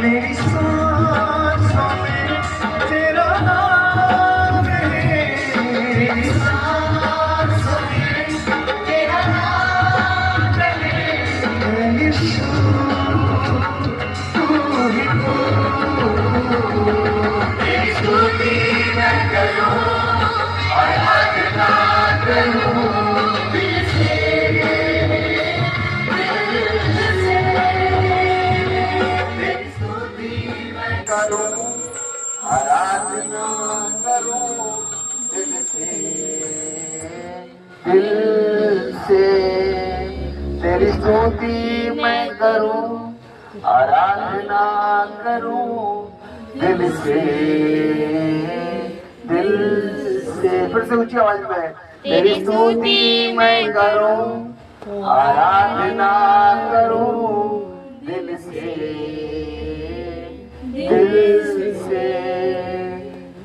मेरी सांसों में तेरा नाम है, मेरी सांसों में तेरा नाम है, यीशु तू ही तू। तेरी स्तुति मैं करूं और आराधना करूं दिल से, तेरी स्तुति मैं करूं आराधना करूं दिल से, दिल से। तेरी स्तुति मैं करूं आराधना करूं दिल से, दिल से। फिर से ऊंची आवाज में, तेरी स्तुति मैं करूं आराधना करूं दिल से, दिल से,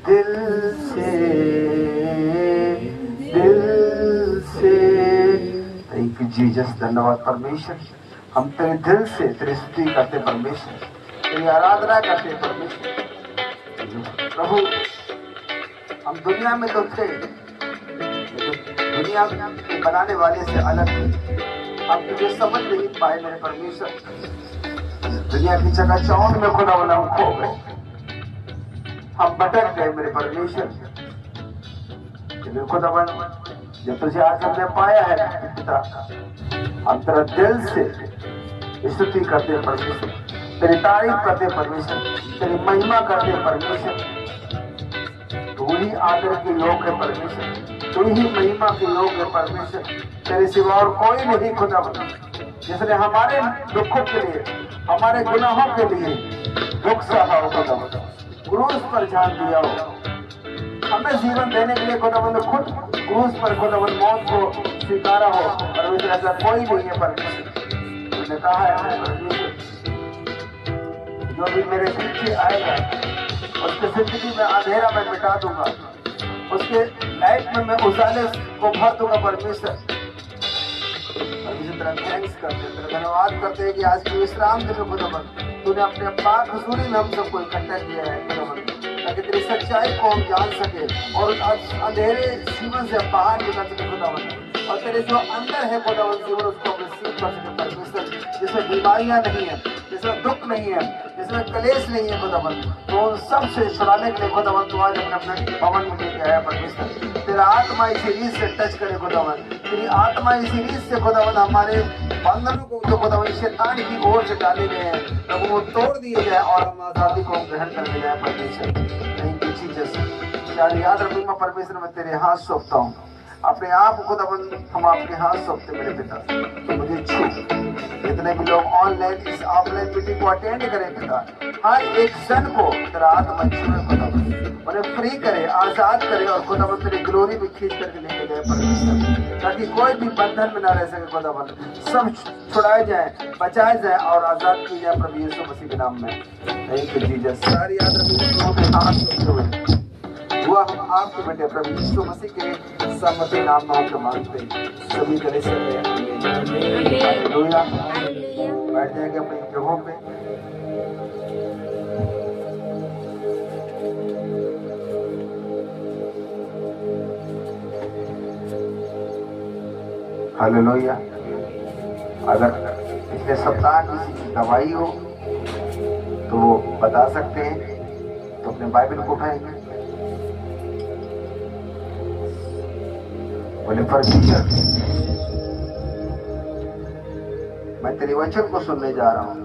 दिल से, दिल से। थैंक यू जीसस, धन्यवाद परमेश्वर। हम तेरे दिल से तेरी स्तुति करते परमेश्वर, तेरी आराधना करते परमेश्वर। प्रभु हम दुनिया में तो थे, दुनिया के बनाने वाले से अलग थे। हम तुझे समझ नहीं पाए मेरे परमेश्वर। दुनिया की चकाचौंध में खुदा हम खो गए, हम भटक गए मेरे परमेश्वर। खुदा जब तुझे आज हमने पाया है पिता, हम तेरा दिल से स्तुति करते परमेश्वर, तेरी तारीफ करते परमेश्वर, तेरी महिमा करते परमेश्वर। तू ही आदर के योग है परमेश्वर, तू ही महिमा के योग है परमेश्वर। तेरे सिवा और कोई नहीं खुदा जिसने हमारे दुखों के लिए, हमारे गुनाहों के लिए दुख सहा हो खुदा, क्रूस पर जान दिया हो, हमें जीवन देने के लिए खुदावंद खुद क्रूस पर खुदावंद मौत को स्वीकारा हो। परमेश्वर ऐसा कोई नहीं है परमेश्वर। उसने कहा है परमेश्वर, जो भी मेरे पीछे आएगा उसके जिंदगी में अंधेरा मैं मिटा दूंगा, उसके लाइफ में मैं उजाले को भर दूंगा परमेश्वर। परमेश्वर तेरा थैंक्स करते, तेरा धन्यवाद करते हैं कि आज की विश्राम दिन में खुदावंद तूने अपने पाक हुजूरी में हम सबको इकट्ठा किया है खुदावंद, ताकि तेरी सच्चाई को हम जान सके और अंधेरे जीवन से बाहर निकल सके खुदावंद, और तेरे जो अंदर है खुदावंद जीवन उसको हम रिसीव कर सके परमेश्वर। जिसमें बीमारियां नहीं है, जिसमें दुख नहीं है, जिसमें कलेश नहीं है खुदावंद, तो उन सब से छुड़ाने के लिए खुदावंद तू आज अपने भवन में लेके आया परमेश्वर। तेरा आत्मा इसी रीत से टच करे खुदावंद, तेरी आत्मा इसी रीत से खुदावंद हमारे बंधनों को जो खुदावंद शैतान की ओर से डाले गए हैं तब वो तोड़ दिए जाए और हम आजादी को ग्रहण कर जाए परमेश्वर। Thank you Jesus. यार याद रखूंगा परमेश्वर, मैं तेरे हाथ सौंपता हूँ अपने आप को खुदावंद, हम आपके हाथ सौंपते मेरे पिता। तो मुझे छू, जितने भी लोग ऑनलाइन इस ऑफलाइन मीटिंग को अटेंड करें पिता, हर एक जन को तेरा आत्मा छुए खुदावंद, उन्हें फ्री करे, आजाद करे और खुदावंद तेरी ग्लोरी में खींच करके लेके जाए परमेश्वर, ताकि कोई भी बंधन में ना रह सके खुदावंद, सब छुड़ाए जाए, बचाए जाए और आजाद किए जाए प्रभु यीशु मसीह के नाम में। Thank you Jesus. सारी याद रखिए हाथ सौंपते हुए हुआ हम आपके बेटे प्रभु यीशु मसीह के समर्थी नाम में आपको मांगते हैं। सभी तरह से हालेलुया। बैठ जाएंगे अपनी जगहों पे। हालेलुया। अगर पिछले सप्ताह किसी की दवाई हो तो वो बता सकते हैं, तो अपने बाइबल को उठाएंगे। बोले परमेश्वर, मैं तेरे वचन को सुनने जा रहा हूँ,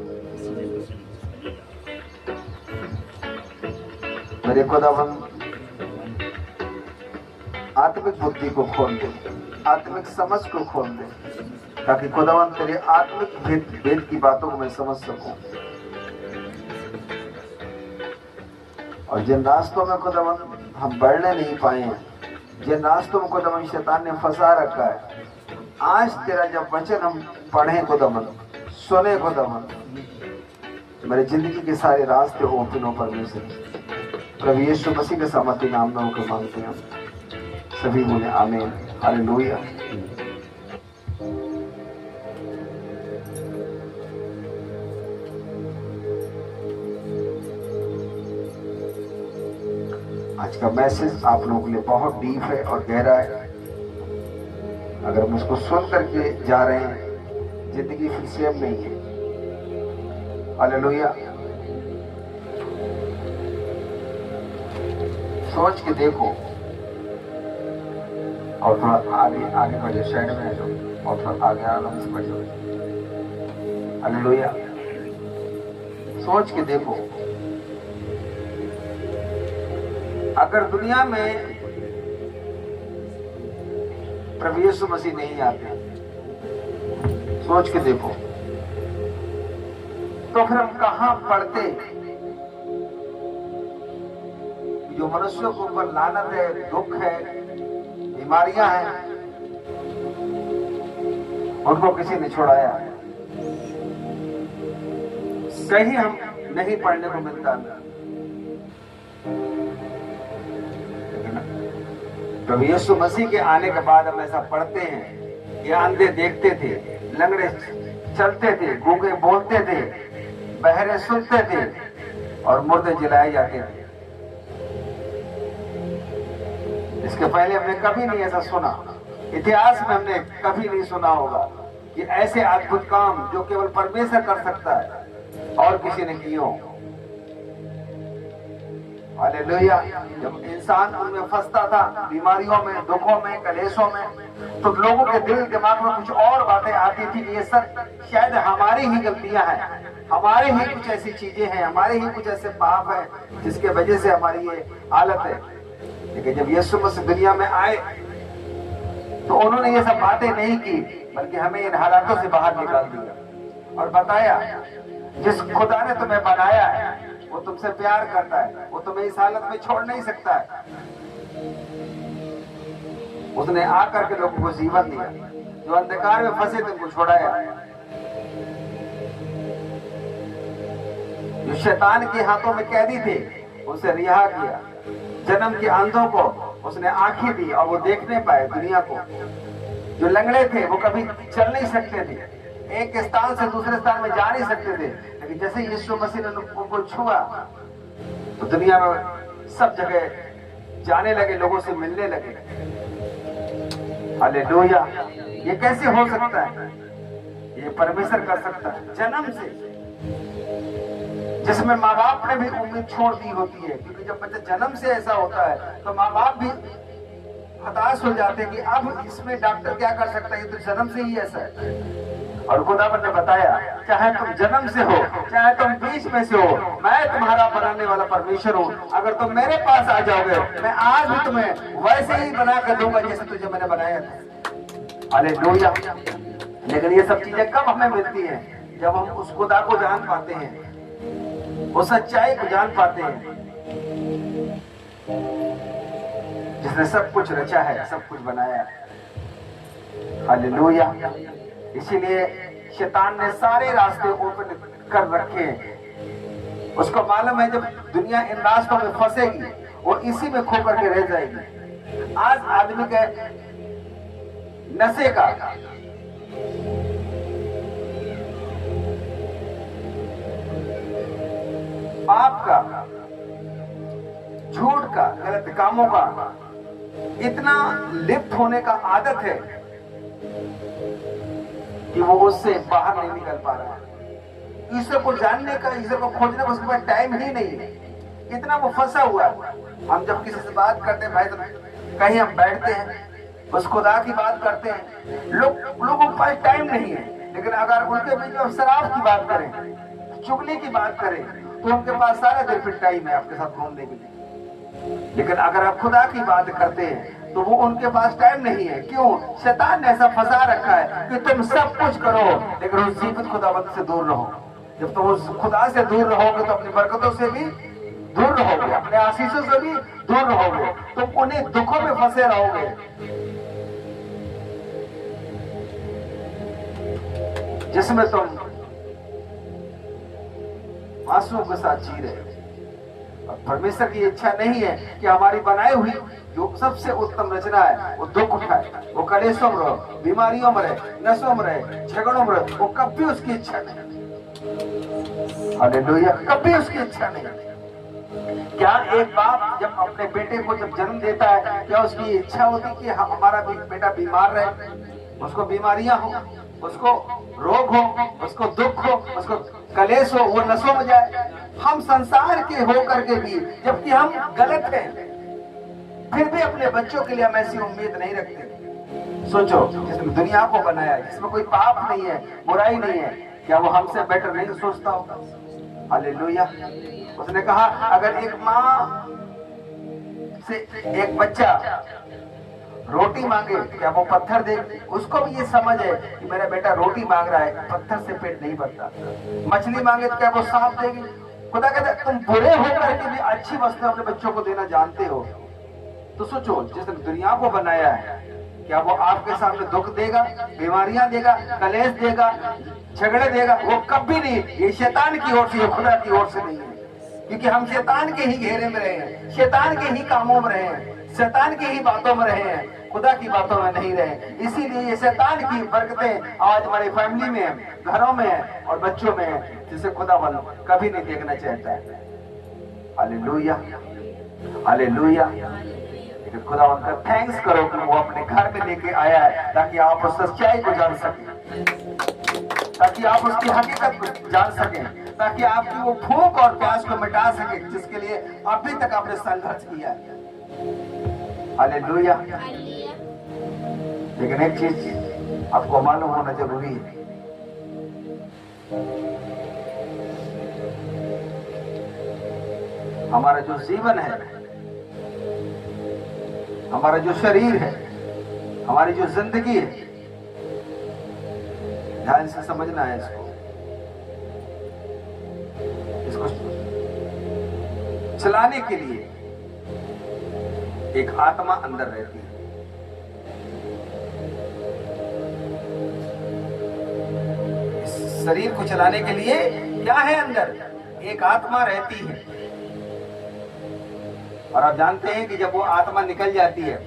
मेरे खुदावंद आत्मिक बुद्धि को खोल दे, आत्मिक समझ को खोल दे, ताकि खुदावंद तेरे आत्मिक भेद की बातों को मैं समझ सकूं। और जिन रास्तों में खुदावंद हम बढ़ने नहीं पाए हैं, जिन रास्तों में खुदावंद शैतान ने फंसा रखा है, आज तेरा जब वचन हम पढ़े खुदावंद, सुने खुदावंद, मेरे जिंदगी के सारे रास्ते ओपन हो परमेश्वर। प्रभु यीशु मसीह के सामर्थ्य नाम में होकर मांगते हैं सभी बोले आमीन। हालेलुया। आज का मैसेज आप लोगों के लिए बहुत डीप है और गहरा है। अगर हम उसको सुन करके जा रहे हैं, जिंदगी फिर सेम नहीं है। हालेलुया। सोच के देखो और थोड़ा आगे आगे बढ़ो, साइड में आ जाओ और थोड़ा आगे आराम से बढ़ जाओ। हालेलुया। सोच के देखो, अगर दुनिया में प्रभु यीशु मसीह नहीं आते, सोच के देखो, तो फिर हम कहां पढ़ते? जो मनुष्यों के ऊपर लानत है, दुख है, बीमारियां हैं, उनको किसी ने छुड़ाया? कहीं हम नहीं पढ़ने को मिलता। प्रभु यीशु मसीह के आने के बाद हम ऐसा पढ़ते हैं कि अंधे देखते थे, लंगड़े चलते थे, गूंगे बोलते थे, बहरे सुनते थे और मुर्दे जलाए जाते थे। इसके पहले हमने कभी नहीं ऐसा सुना, इतिहास में हमने कभी नहीं सुना होगा कि ऐसे अद्भुत काम जो केवल परमेश्वर कर सकता है और किसी ने किए हो। हालेलुया। जब इंसान उनमें फंसता था, बीमारियों में, दुखों में, कलेशों में, तो लोगों के दिल दिमाग में कुछ और बातें आती थी कि ये सब शायद हमारी ही गलतियां हैं, हमारे ही कुछ ऐसी चीजें हैं, हमारे ही कुछ ऐसे पाप हैं जिसके वजह से हमारी ये हालत है। लेकिन जब यीशु मसीह दुनिया में आए तो उन्होंने ये सब बातें नहीं की, बल्कि हमें इन हालातों से बाहर निकाल दिया और बताया जिस खुदा ने तुम्हें बनाया है वो तुमसे प्यार करता है, वो तुम्हें इस हालत में छोड़ नहीं सकता है। उसने आकर के लोगों को जीवन दिया, जो अंधकार में फंसे थे उनको छुड़ाया, जो शैतान के हाथों में कैदी थे उसे रिहा किया, जन्म के अंधों को उसने आंखें दी और वो देखने पाए दुनिया को, जो लंगड़े थे वो कभी चल नहीं सकते थे, एक स्थान से दूसरे स्थान में जा नहीं सकते थे, लेकिन जैसे यीशु मसीह ने उनको छुआ तो दुनिया में सब जगह जाने लगे, लोगों से मिलने लगे। हालेलुया। ये कैसे हो सकता है? ये परमेश्वर कर सकता है जन्म से, जिसमें माँ बाप ने भी उम्मीद छोड़ दी होती है, क्योंकि जब बच्चा जन्म से ऐसा होता है तो माँ बाप भी हताश हो जाते हैं कि अब इसमें डॉक्टर क्या कर सकता है, ये तो जन्म से ही ऐसा है। और खुदावंद ने बताया, चाहे तुम जन्म से हो, चाहे तुम बीच में से हो, मैं तुम्हारा बनाने वाला परमेश्वर हूँ। अगर तुम मेरे पास आ जाओगे, मैं आज भी तुम्हें वैसे ही बना कर दूंगा जैसे तुझे मैंने बनाया था। हालेलुया। लेकिन ये सब चीजें कब हमें मिलती हैं? जब हम उस खुदा को जान पाते हैं, उस सच्चाई को जान पाते हैं जिसने सब कुछ रचा है, सब कुछ बनाया है। हालेलुया। इसीलिए शैतान ने सारे रास्ते ओपन कर रखे हैं। उसको मालूम है जब दुनिया इन रास्तों में फंसेगी वो इसी में खो करके रह जाएगी। आज आदमी के नशे का, पाप का, झूठ का, गलत कामों का इतना लिप्त होने का आदत है कि वो उससे बाहर नहीं निकल पा रहा है। ईश्वर को जानने का, ईश्वर को खोजने का उसके पास टाइम ही नहीं है, इतना वो फंसा हुआ है। हम जब किसी से बात करते हैं भाई, तो कहीं हम बैठते हैं, उस खुदा की बात करते हैं, लोगों के पास टाइम नहीं है। लेकिन अगर उनके बीच में शराब की बात करें, चुगली की बात करें, तो उनके पास सारा दिन फिर टाइम है आपके साथ घूमने के लिए। लेकिन अगर आप खुदा की बात करते हैं तो वो उनके पास टाइम नहीं है। क्यों? शैतान ने ऐसा फंसा रखा है कि तुम सब कुछ करो लेकिन उस जीवित खुदावंत से दूर रहो। जब तुम उस खुदा से दूर रहोगे तो अपनी बरकतों से भी दूर रहोगे, अपने आशीषों से भी दूर रहोगे, तुम उन्हीं दुखों में फंसे रहोगे जिसमें तुम आंसुओं के साथ जी रहे हो। परमेश्वर की इच्छा नहीं है कि हमारी बनाई हुई जो सबसे उत्तम रचना है वो दुख उठाए, वो कलेशों में रहो, बीमारियों में रहे, नशों में रहे, झगड़ों में रहे। वो कभी उसकी इच्छा नहीं। हालेलुया। कभी उसकी इच्छा नहीं। क्या एक बाप जब अपने बेटे को जब जन्म देता है, क्या उसकी इच्छा होती कि हमारा बेटा बीमार रहे, उसको बीमारियां हो, उसको रोग हो, उसको दुख हो, उसको कलेश हो, वो नशों में जाए? हम संसार के होकर के भी, जबकि हम गलत हैं, फिर भी अपने बच्चों के लिए हम ऐसी उम्मीद नहीं रखते। सोचो, जिसने दुनिया को बनाया, जिसमें कोई पाप नहीं है, बुराई नहीं है, क्या वो हमसे बेटर नहीं सोचता होगा? हालेलुया। उसने कहा अगर एक माँ से एक बच्चा रोटी मांगे, क्या वो पत्थर दे? उसको भी ये समझ है कि मेरा बेटा रोटी मांग रहा है, पत्थर से पेट नहीं भरता। मछली मांगे तो क्या वो सांप देगी? खुदा कहता है तुम बुरे होकर के भी अच्छी वस्तु अपने बच्चों को देना जानते हो। तो सोचो, जिसने दुनिया को बनाया है, क्या वो आपके सामने दुख देगा, बीमारियां देगा, कलेश देगा, झगड़े देगा? वो कभी नहीं। ये शैतान की ओर से, खुदा की ओर से नहीं है, क्योंकि हम शैतान के ही घेरे में रहे हैं, शैतान के ही कामों में रहे हैं, शैतान की ही बातों में रहे हैं, खुदा की बातों में नहीं रहे। इसीलिए ये शैतान की बरकतें आज हमारी फैमिली में है, घरों में है और बच्चों में है, जिसे खुदा कभी नहीं देखना चाहता है। Hallelujah, hallelujah. लेकिन खुदा उनका थैंक्स करो कि वो अपने घर में लेके आया है, ताकि आप उस सच्चाई को जान सकें, ताकि आप उसकी हकीकत को जान सकें, ताकि आपकी वो भूख और प्यास को मिटा सके, जिसके लिए अभी तक आपने संघर्ष किया है। हालेलुया। लेकिन एक चीज आपको मालूम होना जरूरी है, हमारा जो जीवन है, हमारा जो शरीर है, हमारी जो जिंदगी है, ध्यान से समझना है इसको चलाने के लिए एक आत्मा अंदर रहती है। इस शरीर को चलाने के लिए क्या है? अंदर एक आत्मा रहती है। और आप जानते हैं कि जब वो आत्मा निकल जाती है,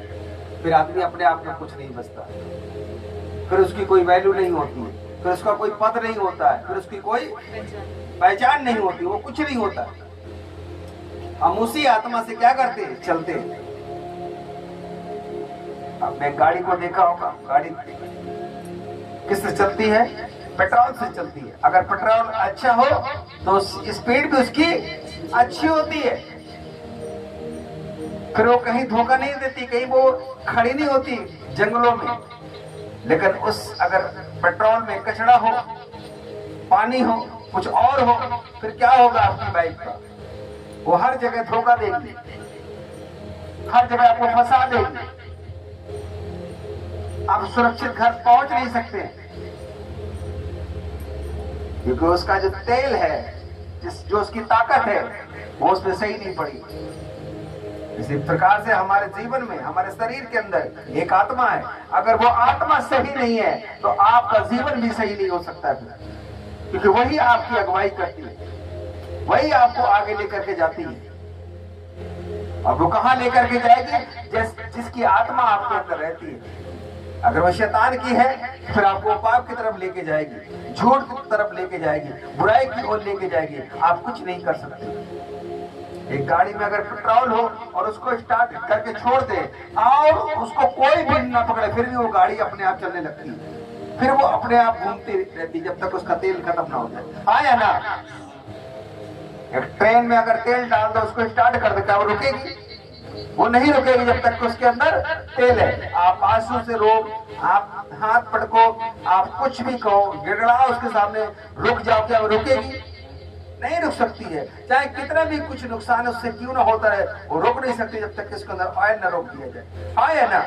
फिर आदमी अपने आप में कुछ नहीं बचता, फिर उसकी कोई वैल्यू नहीं होती है, फिर उसका कोई पद नहीं होता है, फिर उसकी कोई पहचान नहीं होती, वो कुछ नहीं होता। हम उसी आत्मा से क्या करते हैं? चलते हैं। आपने गाड़ी को देखा होगा, गाड़ी किससे चलती है? पेट्रोल से चलती है। अगर पेट्रोल अच्छा हो तो स्पीड भी उसकी अच्छी होती है, फिर वो कहीं धोखा नहीं देती, कहीं वो खड़ी नहीं होती जंगलों में। लेकिन उस अगर पेट्रोल में कचरा हो, पानी हो, कुछ और हो, फिर क्या होगा आपकी बाइक का? वो हर जगह धोखा देगी, हर जगह आपको फंसा देगी, आप सुरक्षित घर पहुंच नहीं सकते, क्योंकि उसका जो तेल है, जो उसकी ताकत है, वो उसमें सही नहीं पड़ी। इसी प्रकार से हमारे जीवन में, हमारे शरीर के अंदर एक आत्मा है। अगर वो आत्मा सही नहीं है तो आपका जीवन भी सही नहीं हो सकता है, क्योंकि वही आपकी अगुवाई करती है, वही आपको आगे लेकर के जाती है। अब वो कहां लेकर के जाएगी? जिसकी आत्मा आपके अंदर रहती है। अगर वो शैतान की है, फिर आपको पाप की तरफ लेके जाएगी, झूठ की तरफ लेके जाएगी, बुराई की ओर लेके जाएगी। आप कुछ नहीं कर सकते। एक गाड़ी में अगर पेट्रोल हो और उसको स्टार्ट करके छोड़ दे और उसको कोई भी ना पकड़े, फिर भी वो गाड़ी अपने आप चलने लगती है, फिर वो अपने आप घूमती रहती जब तक उसका तेल खत्म ना हो जाए। हाँ या ना? एक ट्रेन में अगर तेल डाल दो, उसको स्टार्ट कर दो, क्या वो रुकेगी? वो नहीं रुकेगी जब तक उसके अंदर तेल है। आप आंसू से रो, आप हाथ पटको, आप कुछ भी कहो, गिड़गड़ाओ उसके सामने, रुक जाओ, क्या वो रुकेगी? नहीं रुक सकती है। चाहे कितना भी कुछ नुकसान उससे क्यों ना होता है, वो रोक नहीं सकती जब तक इसके अंदर ऑयल ना रोक दिया जाए। हाँ या ना?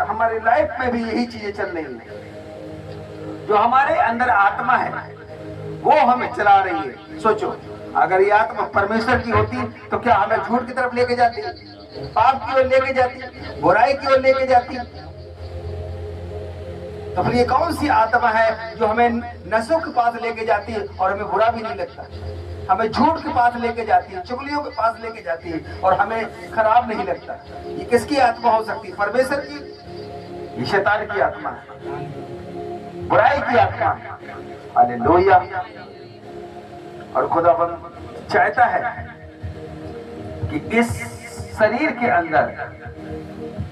हमारी लाइफ में भी यही चीजें चल रही है। जो हमारे अंदर आत्मा है वो हमें चला रही है। सोचो, अगर ये आत्मा परमेश्वर की होती तो क्या हमें झूठ की तरफ लेके जाती, पाप की ओर लेके जाती, बुराई की ओर लेके जाती? तो फिर ये कौन सी आत्मा है जो हमें नशों के पास लेके जाती है और हमें बुरा भी नहीं लगता, हमें झूठ के पास लेके जाती है, चुगलियों के पास लेके जाती है और हमें खराब नहीं लगता? ये किसकी आत्मा हो सकती है? परमेश्वर की? ये शैतान की आत्मा है, बुराई की आत्मा है। हालेलुया। और खुदावंद चाहता है कि इस शरीर के अंदर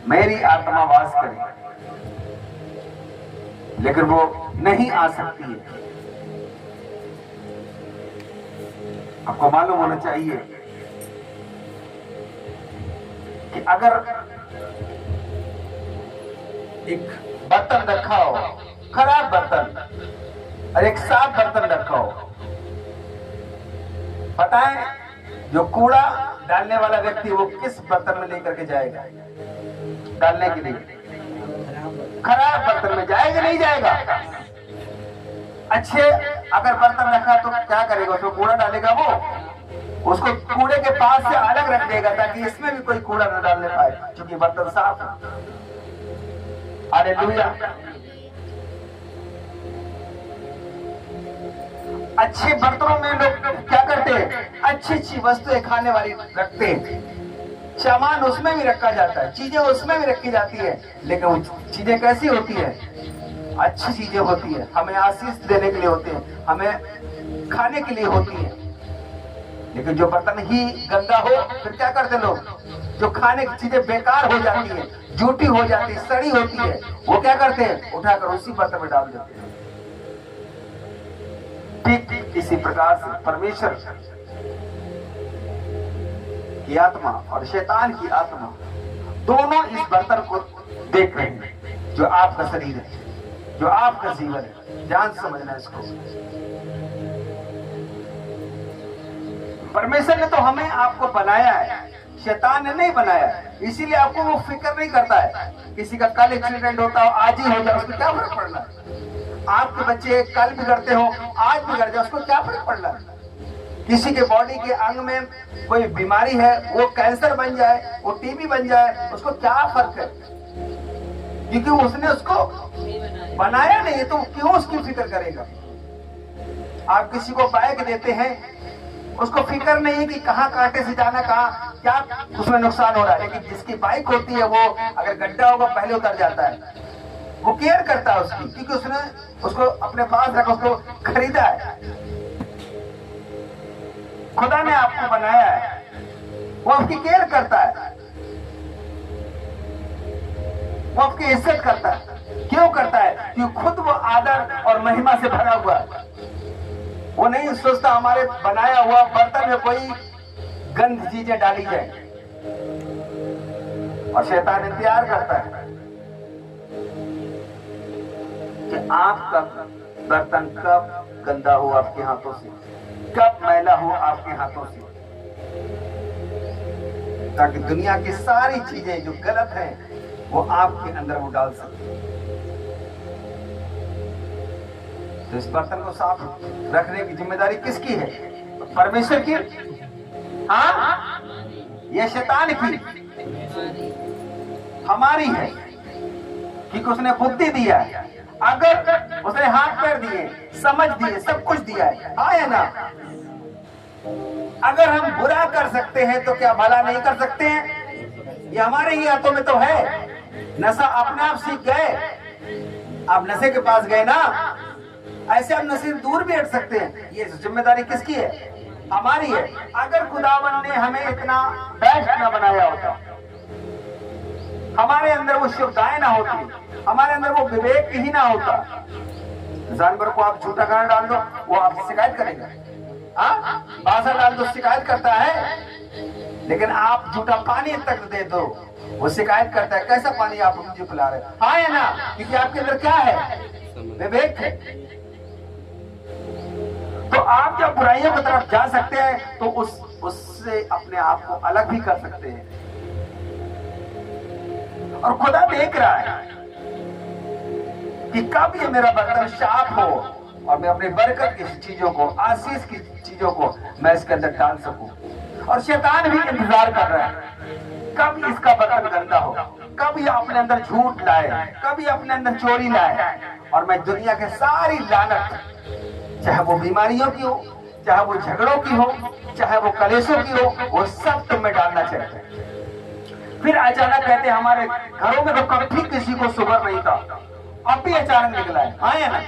मेरी आत्मा वास करे, लेकिन वो नहीं आ सकती है। आपको मालूम होना चाहिए कि अगर एक बर्तन रखा हो, खराब बर्तन, और एक साफ बर्तन रखा हो, पता है जो कूड़ा डालने वाला व्यक्ति वो किस बर्तन में लेकर के जाएगा डालने के लिए? खराब बर्तन में जाएगा, नहीं जाएगा? अच्छे अगर बर्तन रखा तो क्या करेगा? उसमें कूड़ा डालेगा, वो उसको कूड़े के पास से अलग रख देगा ताकि इसमें भी कोई कूड़ा न डालने पाए, क्योंकि बर्तन साफ है। हालेलुया। अच्छे बर्तनों में लोग क्या करते हैं? अच्छी अच्छी वस्तुएं खाने वाली रखते हैं, सामान उसमें भी रखा जाता है, चीजें उसमें भी रखी जाती है, लेकिन वो चीजें कैसी होती है? अच्छी चीजें होती है, हमें आशीष देने के लिए होती है, हमें खाने के लिए होती है। लेकिन जो बर्तन ही गंदा हो, फिर क्या करते लोग? जो खाने की चीजें बेकार हो जाती है, झूठी हो जाती है, सड़ी होती है, वो क्या करते हैं? उठाकर उसी बर्तन में डाल देते हैं। ठीक इसी प्रकार से परमेश्वर की आत्मा और शैतान की आत्मा दोनों इस बर्तन को देख रहे हैं, जो आपका शरीर है, जो आपका जीवन है। ध्यान समझना इसको। परमेश्वर ने तो हमें आपको बनाया है, शैतान ने नहीं बनाया है, इसीलिए आपको वो फिक्र नहीं करता है। किसी का कल एक्सीडेंट होता हो, आज ही हो जाए, उसको क्या फर्क पड़ना है? आपके बच्चे कल बिगड़ते हो, आज बिगड़ जाए, उसको क्या फर्क पड़ना है? किसी के बॉडी के अंग में कोई बीमारी है, वो कैंसर बन जाए, वो टीबी बन जाए, उसको क्या फर्क है? क्योंकि उसने उसको बनाया नहीं, तो क्यों उसकी फिक्र करेगा? आप किसी को बाइक देते हैं, उसको फिक्र नहीं है कि कहाँ कांटे से जाना, कहाँ क्या उसमें नुकसान हो रहा है, लेकिन जिसकी बाइक होती है वो अगर गड्ढा होगा पहले उतर जाता है, वो केयर करता है उसकी, क्योंकि उसने उसको अपने पास रखा, उसको खरीदा है। खुदा ने आपको बनाया है, वो आपकी केयर करता है, वो आपकी इज्जत करता है। क्यों करता है? क्योंकि खुद वो आदर और महिमा से भरा हुआ है। वो नहीं सोचता हमारे बनाया हुआ बर्तन में कोई गंद चीजें डाली जाए। और शैतान इंतजार करता है कि आपका बर्तन कब गंदा हो आपके हाथों से, कब मैला हो आपके हाथों से, ताकि दुनिया की सारी चीजें जो गलत हैं वो आपके अंदर वो डाल सके। तो इस बर्तन को साफ रखने की जिम्मेदारी किसकी है? परमेश्वर की? हाँ, यह शैतान की? हमारी है, क्योंकि उसने बुद्धि दिया है। अगर उसने हाथ पैर दिए, समझ दिए, सब कुछ दिया है, हाँ ना? अगर हम बुरा कर सकते हैं तो क्या भला नहीं कर सकते हैं? ये हमारे ही हाथों में तो है। नशा अपने आप सीख गए, आप नशे के पास गए ना, ऐसे हम नशे दूर भी हट सकते हैं। ये जिम्मेदारी किसकी है? हमारी है। अगर खुदावन ने हमें इतना बेस्ट ना बनाया होता, हमारे अंदर वो शुद्धताएं ना होती, हमारे अंदर वो विवेक ही ना होता। जानवर को आप झूठा खाना डाल दो, वो आपसे शिकायत करेगा। हाँ, बासा डाल दो, शिकायत करता है। लेकिन आप झूठा पानी तक दे दो, वो शिकायत करता है, कैसा पानी आप मुझे पिला रहे? हाँ है ना? क्योंकि आपके अंदर क्या है? विवेक है। तो आप जब बुराइयों की तरफ जा सकते हैं तो उससे अपने आप को अलग भी कर सकते हैं। और खुदा देख रहा है कि कब ये मेरा बर्तन साफ हो और मैं अपनी बरकत की चीजों को, आशीष की चीजों को मैं इसके अंदर डाल सकूं। और शैतान भी इंतजार कर रहा है कब इसका बर्तन गंदा हो, कब ये अपने अंदर झूठ लाए, कब ये अपने अंदर चोरी लाए, और मैं दुनिया के सारी लानत, चाहे वो बीमारियों की हो, चाहे वो झगड़ों की हो, चाहे वो कलेशों की हो, वो सब तुम में डालना चाहते हैं। फिर अचानक कहते हैं हमारे घरों में तो कभी किसी को शुगर नहीं था, अब भी अचानक निकला है। हाँ या ना?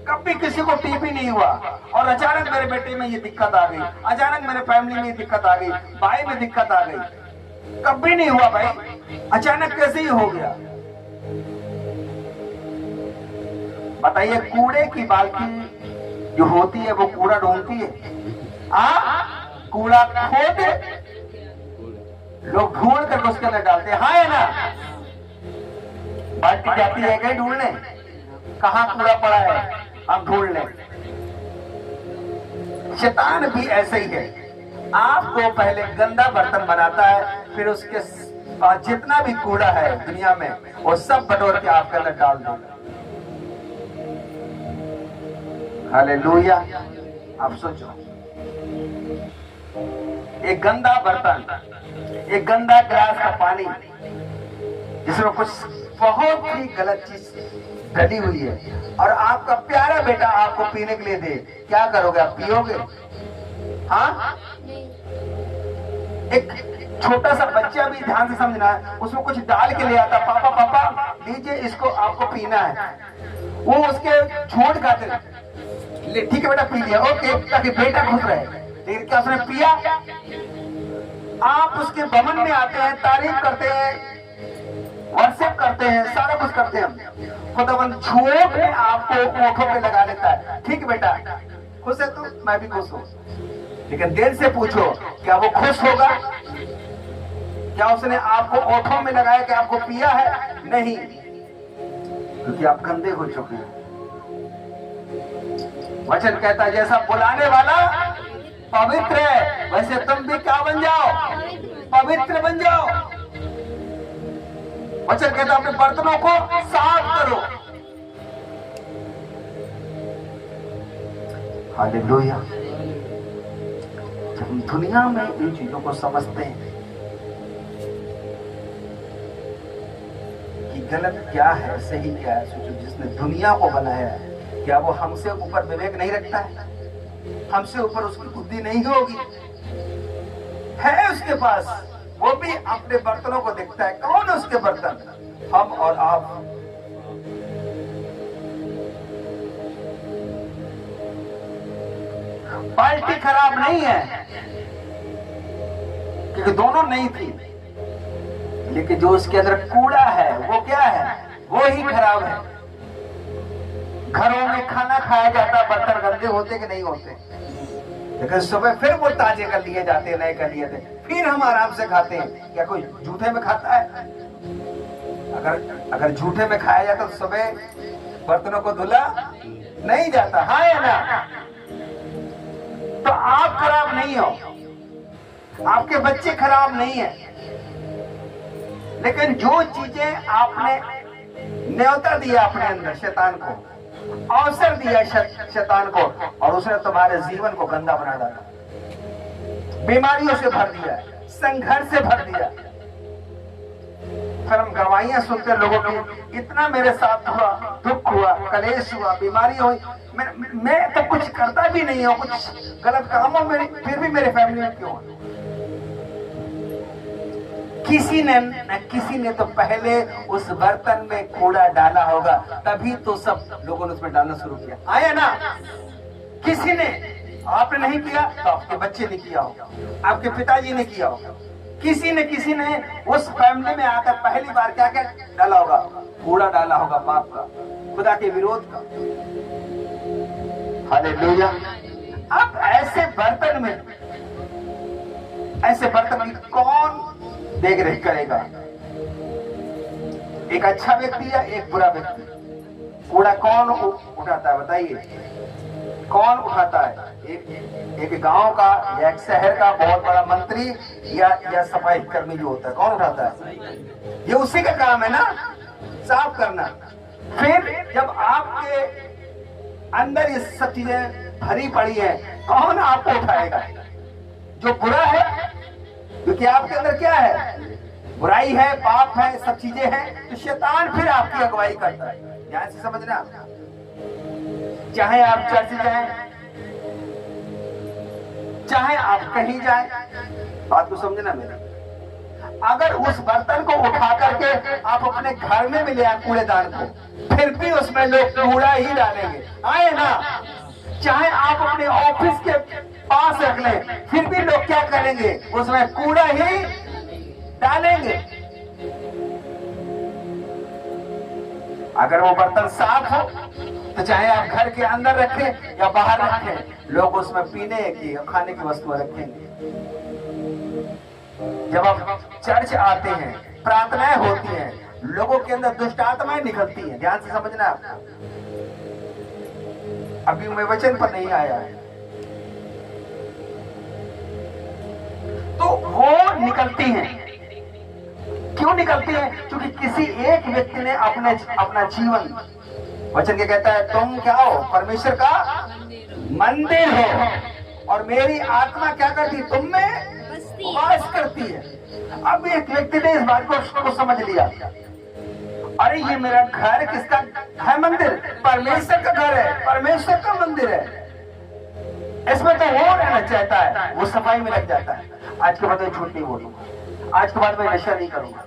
कभी किसी को टीबी नहीं हुआ और अचानक मेरे बेटे में ये दिक्कत आ गई, अचानक मेरे फैमिली में ये दिक्कत आ गई, भाई में दिक्कत आ गई। कभी नहीं हुआ भाई, अचानक कैसे ही हो गया? बताइए, कूड़े की बाल्टी जो होती है वो कूड़ा ढूंढती है? कूड़ा खोद लोग ढूंढ कर उसके अंदर डालते हैं, हाँ है ना? बाल्टी जाती है कहीं ढूंढने, कहां कूड़ा पड़ा है हम ढूंढ लें। शैतान भी ऐसे ही है, आपको पहले गंदा बर्तन बनाता है, फिर उसके बाद जितना भी कूड़ा है दुनिया में वो सब बटोर के आपके अंदर डाल देगा। हालेलुया। आप सोचो, एक गंदा बर्तन, एक गंदा गिलास का पानी जिसमें कुछ बहुत ही गलत चीज डली हुई है, और आपका प्यारा बेटा आपको पीने के लिए दे, क्या करोगे? आप पियोगे? हाँ? एक छोटा सा बच्चा भी, ध्यान से समझना है, उसमें कुछ डाल के ले आता, पापा पापा लीजिए इसको, आपको पीना है। वो उसके झूठ खाते, ले ठीक है बेटा पी लिया, ओके, ताकि बेटा खुश रहे। लेकिन क्या उसने पिया? आप उसके बमन में आते हैं, तारीफ करते हैं, वर्शिप करते हैं, सारा कुछ करते हैं। खुदावंद झूठ में आपको ओठों पे लगा लेता है, ठीक बेटा खुश है तू, मैं भी खुश हूं। लेकिन दिल से पूछो, क्या वो खुश होगा? क्या उसने आपको ओठों में लगाया कि आपको पिया है? नहीं, क्योंकि आप गंदे हो चुके हैं। वचन कहता है जैसा बुलाने वाला पवित्र है, वैसे तुम भी क्या बन जाओ? पवित्र बन जाओ। वचन कहता है अपने बर्तनों को साफ करो। हालेलुया। जब हम दुनिया में इन चीजों को समझते हैं कि गलत क्या है, सही क्या है, सोचो जिसने दुनिया को बनाया है, क्या वो हमसे ऊपर विवेक नहीं रखता है? हमसे ऊपर उसकी बुद्धि नहीं होगी? है उसके पास, वो भी अपने बर्तनों को देखता है। कौन है उसके बर्तन? हम और आप। बाल्टी खराब नहीं है, क्योंकि दोनों नहीं थी, लेकिन जो उसके अंदर कूड़ा है वो क्या है? वो ही खराब है। घरों में खाना खाया जाता, बर्तन गंदे होते कि नहीं होते? लेकिन सुबह फिर वो ताजे कर लिए जाते, नए कर लिए थे, फिर हम आराम से खाते हैं। क्या कोई जूठे में खाता है? अगर जूठे में खाया जाता तो सुबह बर्तनों को धुला नहीं जाता, हाँ या ना? तो आप खराब नहीं हो, आपके बच्चे खराब नहीं है, लेकिन जो चीजें आपने न्योता दिया अपने अंदर, शैतान को अवसर दिया शैतान को, और उसने तुम्हारे जीवन को गंदा बना डाला, बीमारियों से भर दिया, संघर्ष से भर दिया। फिर हम गवाहियां सुनते लोगों की, इतना मेरे साथ हुआ, दुख हुआ, कलेश हुआ, बीमारी हुई, मैं तो कुछ करता भी नहीं हूं, कुछ गलत कामों में, फिर भी मेरे फैमिली में क्यों? किसी ने तो पहले उस बर्तन में कूड़ा डाला होगा, तभी तो सब लोगों ने उसमें डालना शुरू किया, आया ना? किसी ने, आपने नहीं किया तो आपके बच्चे ने किया होगा, आपके पिताजी ने किया होगा, किसी ने उस फैमिली में आकर पहली बार क्या क्या डाला होगा? कूड़ा डाला होगा, पाप का, खुदा के विरोध का। हालेलुया। अब ऐसे बर्तन की कौन देख रेख करेगा? एक अच्छा व्यक्ति या एक बुरा व्यक्ति? कूड़ा कौन उठाता है बताइए? कौन उठाता है? एक गांव का या एक शहर का बहुत बड़ा मंत्री या सफाई कर्मी जो होता है, कौन उठाता है? ये उसी का काम है ना, साफ करना। फिर जब आपके अंदर ये सब चीजें भरी पड़ी है, कौन आपको उठाएगा? जो बुरा है, क्योंकि आपके अंदर क्या है? बुराई है, पाप है, सब चीजें हैं, तो शैतान फिर आपकी अगुवाई करता है। ध्यान से समझना, चाहे आप चर्च जाएं, चाहे आप कहीं जाएं, बात को समझना मेरा, अगर उस बर्तन को उठा करके आप अपने घर में भी ले आए कूड़ेदान को, फिर भी उसमें लोग कूड़ा ही डालेंगे, आए ना। चाहे आप अपने ऑफिस के पास रख लें, फिर भी लोग क्या करेंगे, उसमें कूड़ा ही डालेंगे। अगर वो बर्तन साफ हो तो चाहे आप घर के अंदर रखें या बाहर रखें, लोग उसमें पीने की और खाने की वस्तुएं रखेंगे। जब आप चर्च आते हैं, प्रार्थनाएं होती हैं, लोगों के अंदर दुष्ट आत्माएं निकलती हैं। ध्यान से समझना, अभी मैं वचन पर नहीं आया है, तो वो निकलती हैं। क्यों निकलती हैं? क्योंकि किसी एक व्यक्ति ने अपना जीवन, वचन के कहता है तुम क्या हो, परमेश्वर का मंदिर हो और मेरी आत्मा क्या करती है, तुम में वास करती है। अब एक व्यक्ति ने इस बात को समझ लिया, अरे ये मेरा घर किसका है, मंदिर, परमेश्वर का घर है, परमेश्वर का मंदिर है, इसमें तो वो रहना चाहता है, वो सफाई में लग जाता है। आज के बाद मैं झूठ नहीं बोलूंगा, आज के बाद मैं नशा नहीं करूंगा,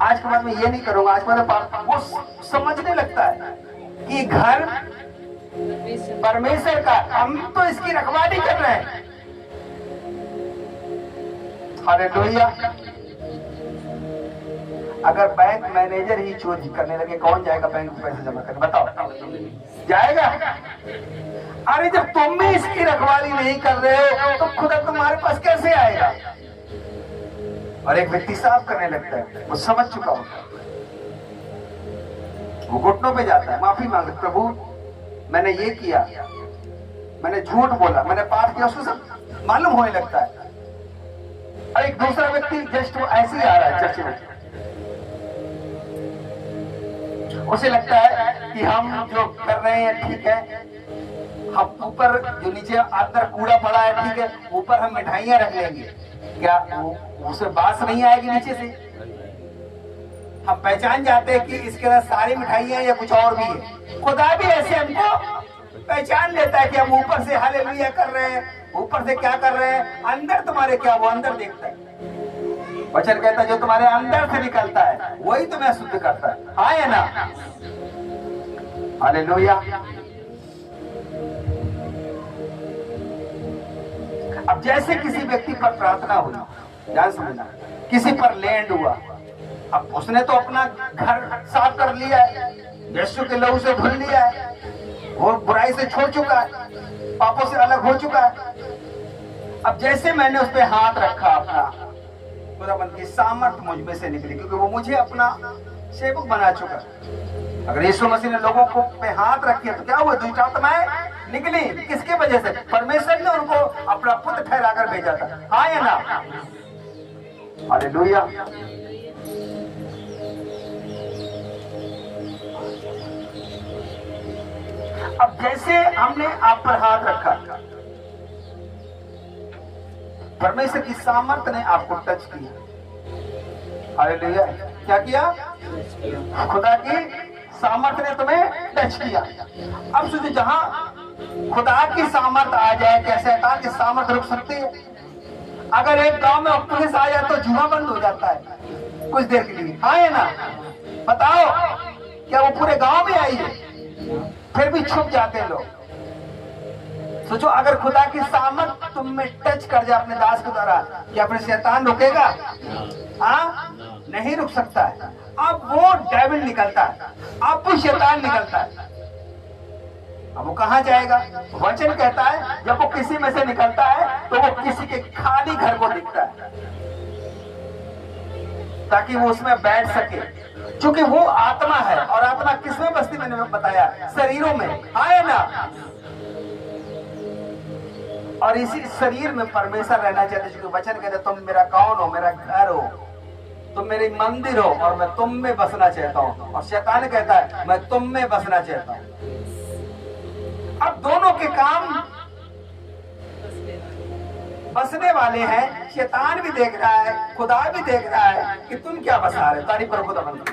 आज के बाद मैं ये नहीं करूंगा, आज के बाद वो समझने लगता है कि घर परमेश्वर का, हम तो इसकी रखवाली कर रहे हैं। हालेलुया। अगर बैंक मैनेजर ही चोरी करने लगे, कौन जाएगा बैंक में पैसे जमा करने, बताओ, जाएगा? अरे जब तुम भी इसकी रखवाली नहीं कर रहे हो तो खुदा तुम्हारे पास कैसे आएगा? और एक व्यक्ति साफ करने लगता है, वो समझ चुका होता है, वो घुटनों पे जाता है, माफी मांगता, प्रभु मैंने ये किया, मैंने झूठ बोला, मैंने पाप किया, उसको सब मालूम होने लगता है। और एक दूसरा व्यक्ति जस्ट वो ऐसे ही आ रहा है चर्च में, उसे लगता है कि हम जो कर रहे हैं ठीक है, हम ऊपर जो नीचे अंदर कूड़ा पड़ा है ठीक है, ऊपर हम मिठाइयां रख लेंगे, क्या उसे बास नहीं आएगी नीचे से? हम पहचान जाते हैं कि इसके अंदर सारी मिठाइयां या कुछ और भी है। खुदा भी ऐसे हमको पहचान लेता है कि हम ऊपर से हालेलुया कर रहे हैं, ऊपर से क्या कर रहे हैं, अंदर तुम्हारे क्या, वो अंदर देखता है। वचन कहता है जो तुम्हारे अंदर से निकलता है वही तुम्हें शुद्ध करता है, हाँ या ना? हालेलुया। अब जैसे किसी व्यक्ति पर प्रार्थना हुई, ध्यान समझना, किसी पर लैंड हुआ, अब उसने तो अपना घर साफ कर लिया है, यीशु के लहू से धुल लिया है, वो बुराई से छोड़ चुका है, पापों से अलग हो चुका है। अब जैसे मैंने उस पर हाथ रखा, अपना खुदाबंद की सामर्थ मुझ में से निकली, क्योंकि वो मुझे अपना सेवक बना चुका। अगर यीशु मसीह ने लोगों को पे हाथ रखी तो क्या हुआ, दुष्ट आत्माएं निकली, किसके वजह से? परमेश्वर ने उनको अपना पुत्र ठहराकर भेजा था, हाँ या ना? हालेलुया। अब जैसे हमने आप पर हाथ रखा, परमेश्वर की सामर्थ्य ने आपको टच किया, हालेलुया। क्या किया? खुदा की सामर्थ्य ने तुम्हें टच किया। अब सोचो, जहां खुदा की सामर्थ्य आ जाए, क्या शैतान की सामर्थ्य रुक सकती है? अगर एक गांव में पुलिस आ जाए तो जुआ बंद हो जाता है कुछ देर के लिए, हाँ या ना? बताओ, क्या वो पूरे गांव में आई है? फिर भी छुप जाते हैं लोग। सोचो, अगर खुदा की सामर्थ तुम में टच कर जाए अपने दास के द्वारा, क्या फिर शैतान रुकेगा? हाँ, नहीं रुक सकता है। अब वो डेविल निकलता है, अब वो शैतान निकलता है, अब वो कहाँ जाएगा? वचन कहता है जब वो किसी में से निकलता है तो वो किसी के खाली घर को दिखता है, ताकि वो उसमें बैठ सके, क्योंकि वो आत्मा है। और आत्मा किसमें बसती, मैंने बताया, शरीरों में, हाँ ना? और इसी शरीर में परमेश्वर रहना चाहते, क्योंकि वचन कहते तुम मेरा कौन हो, मेरा घर हो, तुम मेरी मंदिर हो और मैं तुम में बसना चाहता हूँ। और शैतान कहता है मैं तुम में बसना चाहता हूँ। अब दोनों के काम बसने वाले हैं। शैतान भी देख रहा है, खुदा भी देख रहा है कि तुम क्या बसा रहे। तारीफ करो खुदा बंदा।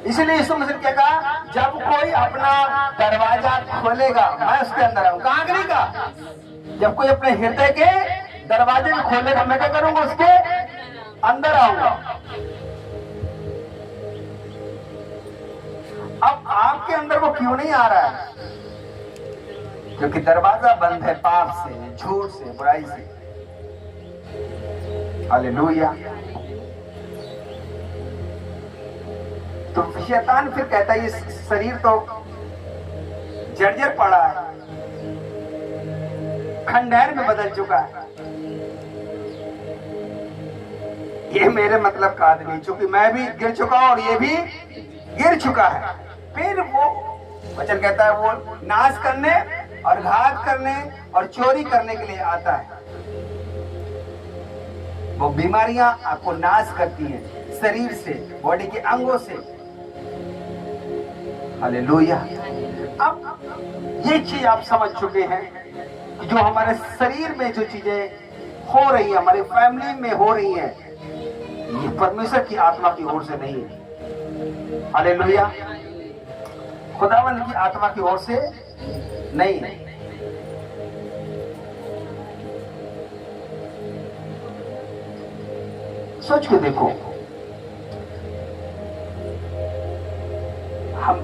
इसलिए यीशु मसीह ने क्या कहा, जब कोई अपना दरवाजा खोलेगा मैं उसके अंदर आऊंगा। कहाँ नहीं का? जब कोई अपने हृदय के दरवाजे को खोलेगा मैं क्या करूंगा? उसके अंदर आऊंगा। अब आपके अंदर वो क्यों नहीं आ रहा है? क्योंकि दरवाजा बंद है पाप से, झूठ से, बुराई से। हालेलुया। तो शैतान फिर कहता है ये शरीर तो जर्जर पड़ा है, खंडहर में बदल चुका है, ये मेरे मतलब का आदमी, चूंकि मैं भी गिर चुका हूं और ये भी गिर चुका है। फिर वो वचन कहता है वो नाश करने और घात करने और चोरी करने के लिए आता है। वो बीमारियां आपको नाश करती हैं शरीर से, बॉडी के अंगों से। हालेलुया। अब ये चीज आप समझ चुके हैं कि जो हमारे शरीर में जो चीजें हो रही है, हमारी फैमिली में हो रही है, ये परमेश्वर की आत्मा की ओर से नहीं है। हालेलुया। खुदावंद की आत्मा की ओर से नहीं है। सोच के देखो, हम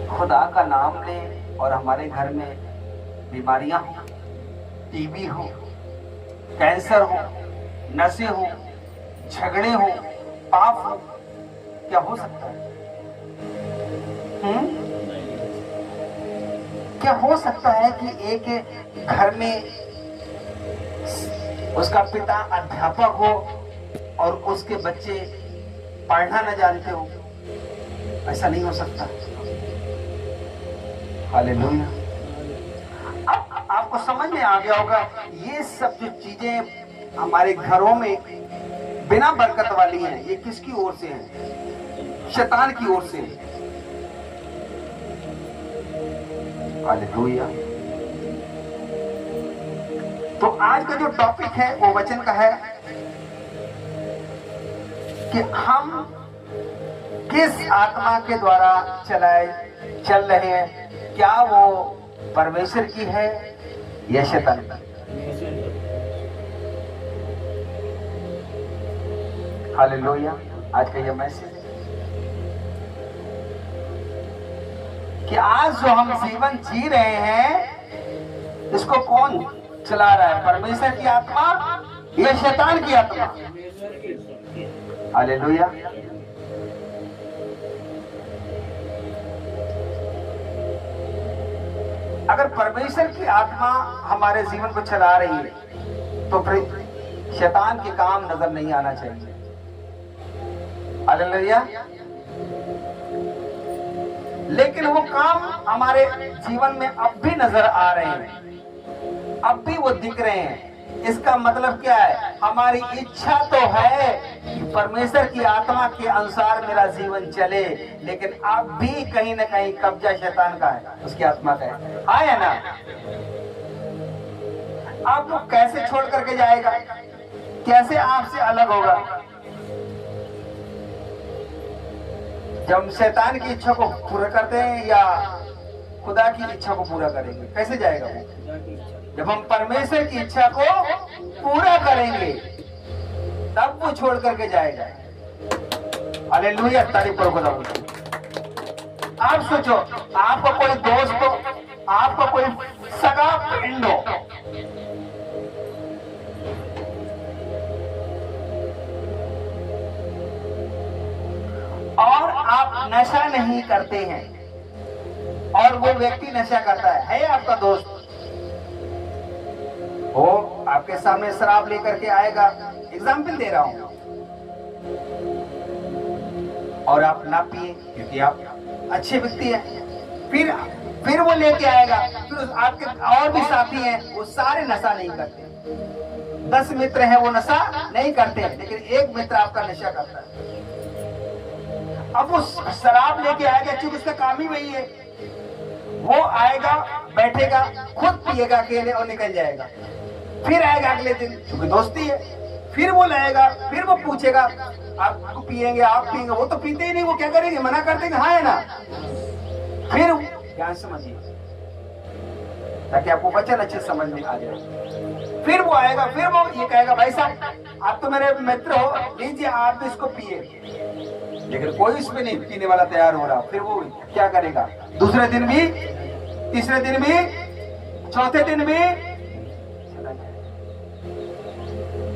खुदा का नाम लें और हमारे घर में बीमारियां हो, टीबी हो, कैंसर हो, नशे हो, झगड़े हो, पाप हो, क्या हो सकता है? क्या हो सकता है कि एक घर में उसका पिता अध्यापक हो और उसके बच्चे पढ़ना न जानते हो? ऐसा नहीं हो सकता। हालेलुया। अब आपको समझ में आ गया होगा ये सब जो चीजें हमारे घरों में बिना बरकत वाली हैं, ये किसकी ओर से हैं? शैतान की ओर से। हालेलुया। तो आज का जो टॉपिक है वो वचन का है कि हम किस आत्मा के द्वारा चल रहे हैं, क्या वो परमेश्वर की है या शैतान की? हालेलुया। आज का ये मैसेज है कि आज जो हम जीवन जी रहे हैं इसको कौन चला रहा है? परमेश्वर की आत्मा या शैतान की आत्मा? हालेलुया। अगर परमेश्वर की आत्मा हमारे जीवन को चला रही है तो फिर शैतान के काम नजर नहीं आना चाहिए। हालेलुया। लेकिन वो काम हमारे जीवन में अब भी नजर आ रहे हैं, अब भी वो दिख रहे हैं। इसका मतलब क्या है? हमारी इच्छा तो है कि परमेश्वर की आत्मा के अनुसार मेरा जीवन चले, लेकिन अब भी कहीं ना कहीं कब्जा शैतान का है, उसकी आत्मा का है। आया ना? आपको कैसे छोड़ करके जाएगा? कैसे आपसे अलग होगा? जब शैतान की इच्छा को पूरा करते हैं या खुदा की इच्छा को पूरा करेंगे? कैसे जाएगा वो? जब हम परमेश्वर की इच्छा को पूरा करेंगे तब वो छोड़ करके जाएगा। हालेलुया। तारीफ करो खुदा की। आप सोचो, आपका कोई दोस्त हो, आपका कोई सगा फ्रेंड हो, और आप नशा नहीं करते हैं और वो व्यक्ति नशा करता है आपका दोस्त, वो आपके सामने शराब लेकर के आएगा, एग्जाम्पल दे रहा हूं, और आप ना पिए क्योंकि आप अच्छे व्यक्ति हैं। फिर वो लेके आएगा, फिर आपके और भी साथी हैं, वो सारे नशा नहीं करते। 10 मित्र हैं वो नशा नहीं करते, लेकिन एक मित्र आपका नशा करता है। अब वो शराब लेके आएगा, क्योंकि उसका काम ही वही है। वो आएगा, बैठेगा, खुद पिएगा अकेले और निकल जाएगा। फिर आएगा अगले दिन, क्योंकि दोस्ती है, फिर वो लाएगा, फिर वो पूछेगा आप पिएंगे, आप पिएंगे। वो तो पीते ही नहीं, वो क्या करेंगे? मना कर देंगे। हाँ है ना? फिर ध्यान समझिए ताकि आपको वचन अच्छे समझ में आ जाए। फिर वो आएगा, फिर वो ये कहेगा भाई साहब आप तो मेरे मित्र हो, लीजिए आप भी इसको पिए। लेकिन कोई इसमें नहीं पीने वाला तैयार हो रहा। फिर वो क्या करेगा? दूसरे दिन भी, तीसरे दिन भी, चौथे दिन भी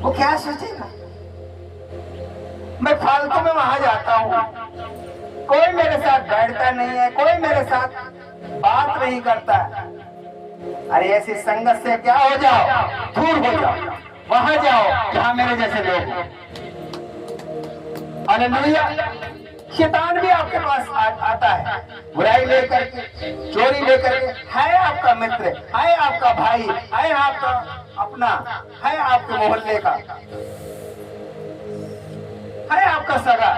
वो क्या सोचेगा? मैं फालतू में वहां जाता हूं, कोई मेरे साथ बैठता नहीं है, कोई मेरे साथ बात नहीं करता। अरे ऐसी संगत से क्या हो जाओ, दूर हो जाओ, वहां जाओ जहां मेरे जैसे लोग हैं। हालेलुया। शैतान भी आपके पास आता है बुराई लेकर के, चोरी लेकर के। है आपका मित्र, है आपका भाई, है आपका अपना, है आपके मोहल्ले का, है आपका सगा,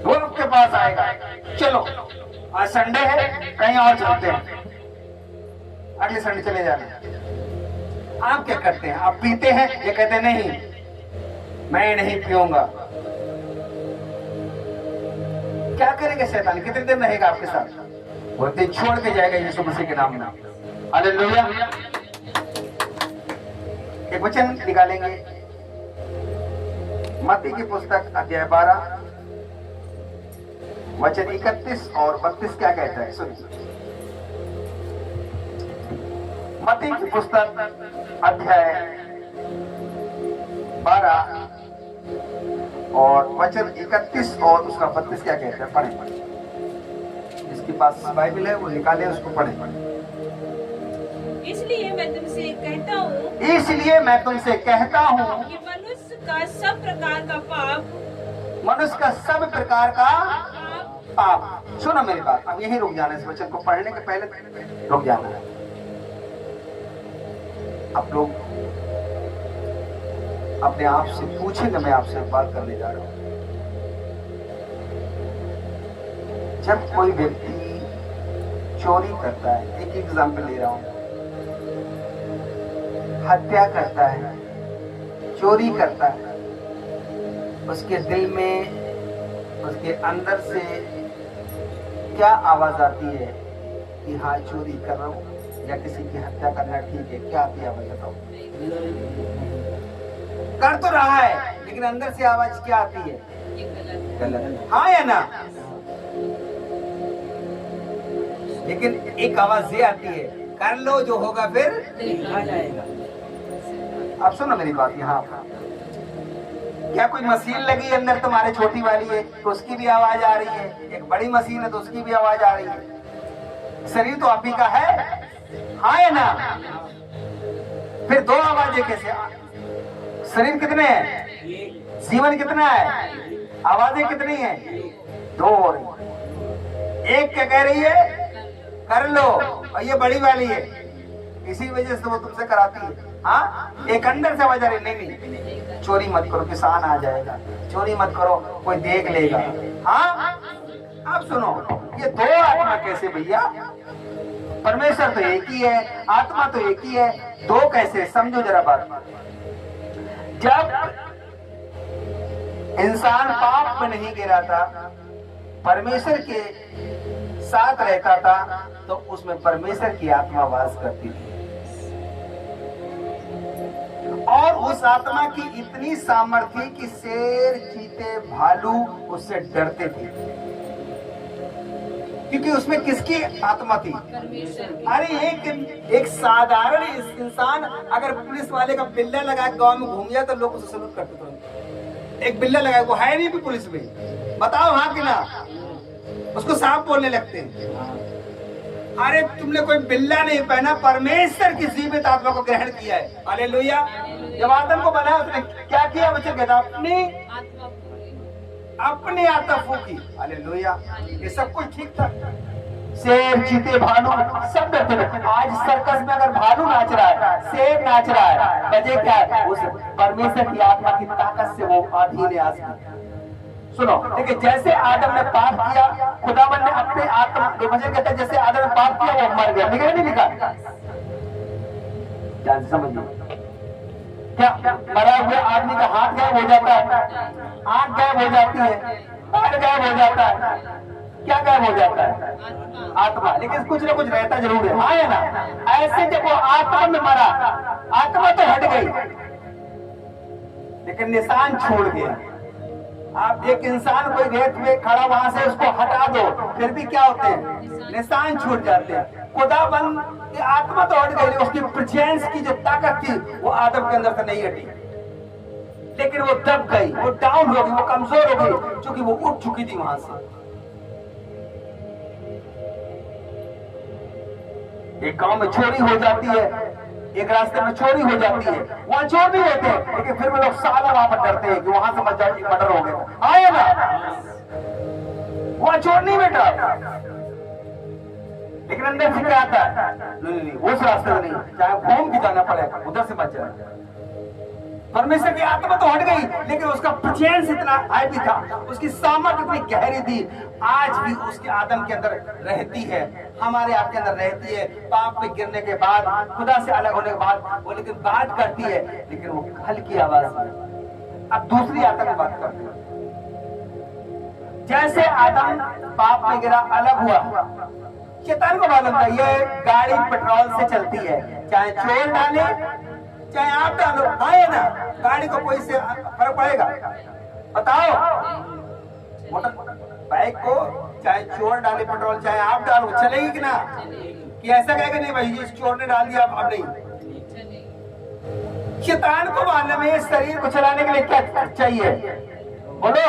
वो आपके पास आएगा। चलो आज संडे है, कहीं और चलते हैं, अगले संडे चले जाना। आप क्या करते हैं? आप पीते हैं, ये कहते हैं नहीं मैं नहीं पीऊंगा। क्या करेगा शैतान? कितने दिन रहेगा आपके साथ? वो दिन छोड़ के जाएगा यीशु मसीह के नाम में। हालेलुया। एक वचन निकालेंगे, मत्ती की पुस्तक अध्याय 12 वचन 31 और 32 क्या कहता है? सुनिए। मत्ती की पुस्तक अध्याय 12 और वचन 31 और उसका 32 क्या कहता है? पढ़े। जिसके पास बाइबल है वो निकाले, उसको पढ़े। इसलिए मैं तुमसे कहता हूँ, इसलिए मैं तुमसे कहता हूँ कि मनुष्य का सब प्रकार का पाप, मनुष्य का सब प्रकार का पाप। सुनो मेरी बात, अब यही रुक जाना, इस वचन को पढ़ने के पहले रुक जाना है। आप लोग अपने आप से पूछेंगे, मैं आपसे बात करने जा रहा हूं। जब कोई व्यक्ति चोरी करता है, एक एग्जाम्पल ले रहा हूं, हत्या करता है, चोरी करता है, उसके दिल में, उसके अंदर से क्या आवाज आती है कि हाँ चोरी कर रहा हूं या किसी की हत्या करना ठीक है? क्या आती है आवाज? बताओ। कर तो रहा है लेकिन अंदर से आवाज क्या आती है? गलत। हाँ या ना? लेकिन एक आवाज ये आती है, कर लो जो होगा फिर आ जाएगा। आप सुनो मेरी बात। यहाँ क्या कोई मशीन लगी अंदर तुम्हारे छोटी वाली है तो उसकी भी आवाज आ रही है, एक बड़ी मशीन है तो उसकी भी आवाज आ रही है। शरीर तो आप ही का है, हाँ या ना? फिर दो आवाजें कैसे? शरीर कितने हैं? जीवन कितना है? आवाजें कितनी है? दो हो रही। एक क्या कह रही है? कर लो, और ये बड़ी वाली है, इसी वजह से वो तुमसे कराती है। हाँ, एक अंदर से आवाज आ रही, नहीं चोरी मत करो, किसान आ जाएगा, चोरी मत करो, कोई देख लेगा। हाँ, आप सुनो, ये दो आत्मा कैसे भैया? परमेश्वर तो एक ही है, आत्मा तो एक ही है, दो कैसे? समझो जरा बात। जब इंसान पाप में नहीं गिरा था, परमेश्वर के साथ रहता था, तो उसमें परमेश्वर की आत्मा वास करती थी, और उस आत्मा की इतनी सामर्थ्य कि शेर, चीते, भालू उससे डरते थे, क्योंकि उसमें किसकी आत्मा थी? अरे एक साधारण इंसान अगर पुलिस वाले का बिल्ला लगा गांव में घूम जाए तो लोग उसे सलूट करते थे। एक बिल्ला लगा, वो है नहीं भी पुलिस में, बताओ हाँ कि ना? उसको सांप बोलने लगते हैं। अरे तुमने कोई बिल्ला नहीं पहना, परमेश्वर की जीवित आत्मा को ग्रहण किया है। हालेलुया। जब आदम को बनाया उसने क्या किया? बच्चे कहता अपनी आत्मा फूकी। हालेलुया। ये सब कुछ ठीक था, शेर, चीते, भालू सब डरते थे। आज सर्कस में अगर भालू नाच रहा है, शेर नाच रहा है, वजह क्या है? उस परमेश्वर की आत्मा की ताकत से वो अधीन है आसमान। सुनो, देखिए जैसे आदम ने पाप किया, खुदावन ने अपने आत्मा, वचन कहता है जैसे आदम ने पाप किया वो मर गया, लिखा नहीं लिखा? ध्यान समझिए, क्या मरा हुए आदमी का हाथ गायब हो जाता है, आंख गायब हो जाती है, पैर गायब हो जाता है, क्या गायब हो जाता है? आत्मा। आत्मा। लेकिन कुछ ना कुछ रहता जरूर है, हाँ या ना? ऐसे जब वो आत्मा में मरा, आत्मा तो हट गई लेकिन निशान छोड़ गया। आप एक इंसान कोई रेत में खड़ा वहां से उसको हटा दो, फिर भी क्या होते हैं? निशान छूट जाते हैं। खुदाबंद की आत्मा तो हट गई, उसकी प्रेजेंस की जो ताकत थी वो आदम के अंदर से नहीं हटी, लेकिन वो दब गई, वो डाउन हो गई, वो कमजोर हो गई, क्योंकि वो उठ चुकी थी वहां से। एक गांव में चोरी हो जाती है, एक रास्ते में चोरी हो जाती है, वहां चोर नहीं होते, लेकिन फिर भी लोग साला वहां पर डरते हैं कि वहां से मर्डर हो गया। आए ना, वहां चोर नहीं बेटा, लेकिन अंदर से क्या आता है? नहीं, उस रास्ते में नहीं, चाहे घूम के जाना पड़े, उधर से बच जाए। परमेश्वर की आत्मा तो हट गई, लेकिन उसका प्रेजेंस इतना हैवी था, उसकी सामर्थ्य इतनी गहरी थी, आज भी उसके आदम के अंदर रहती है, हमारे आपके अंदर रहती है। पाप में गिरने के बाद, खुदा से अलग होने के बाद वो लेकिन बात करती है, लेकिन वो हल्की आवाज में। अब दूसरी आत्मा की बात करते हैं। जैसे आदम पाप में गिरा, अलग हुआ, शैतान को मालूम था ये गाड़ी पेट्रोल से चलती है, चाहे चोर डाले चाहे आप डालो, आए ना, गाड़ी को कोई से फर्क पड़ेगा? बताओ, मोटर बाइक को चाहे चोर डाले पेट्रोल, चाहे आप डालो, चलेगी कि ना? कि ऐसा कहेगा नहीं भाई इस चोर ने डाल दिया, अब नहीं। शैतान को मालूम है शरीर को चलाने के लिए क्या चाहिए? बोलो,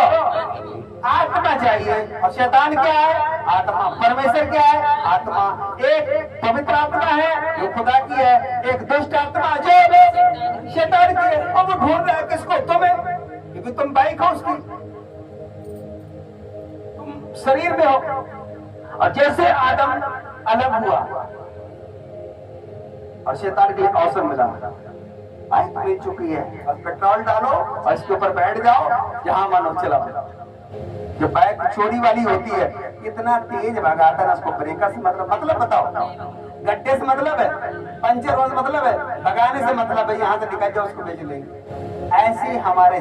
आत्मा चाहिए। और शैतान क्या है? आत्मा। परमेश्वर क्या है? आत्मा। एक पवित्र आत्मा है जो खुदा की है, एक दुष्ट आत्मा जो शैतान की है। और वो ढूंढ रहा है किसको? तुम्हें, क्योंकि तुम बाइक हो उसकी, तुम शरीर में हो। और जैसे आदम अलग हुआ और शैतान के लिए अवसर मिला, बाइक मिल चुकी है, और पेट्रोल डालो और इसके ऊपर बैठ जाओ, जहां मानो चलाओ। जो बाइक चोरी वाली होती है, इतना तेज भगाता है, उसको ब्रेकर से मतलब बताओ, गड्ढे से मतलब है, पंचर होने से मतलब है, भगाने से मतलब है, यहाँ से निकल जाओ उसको बेच लेंगे। ऐसे हमारे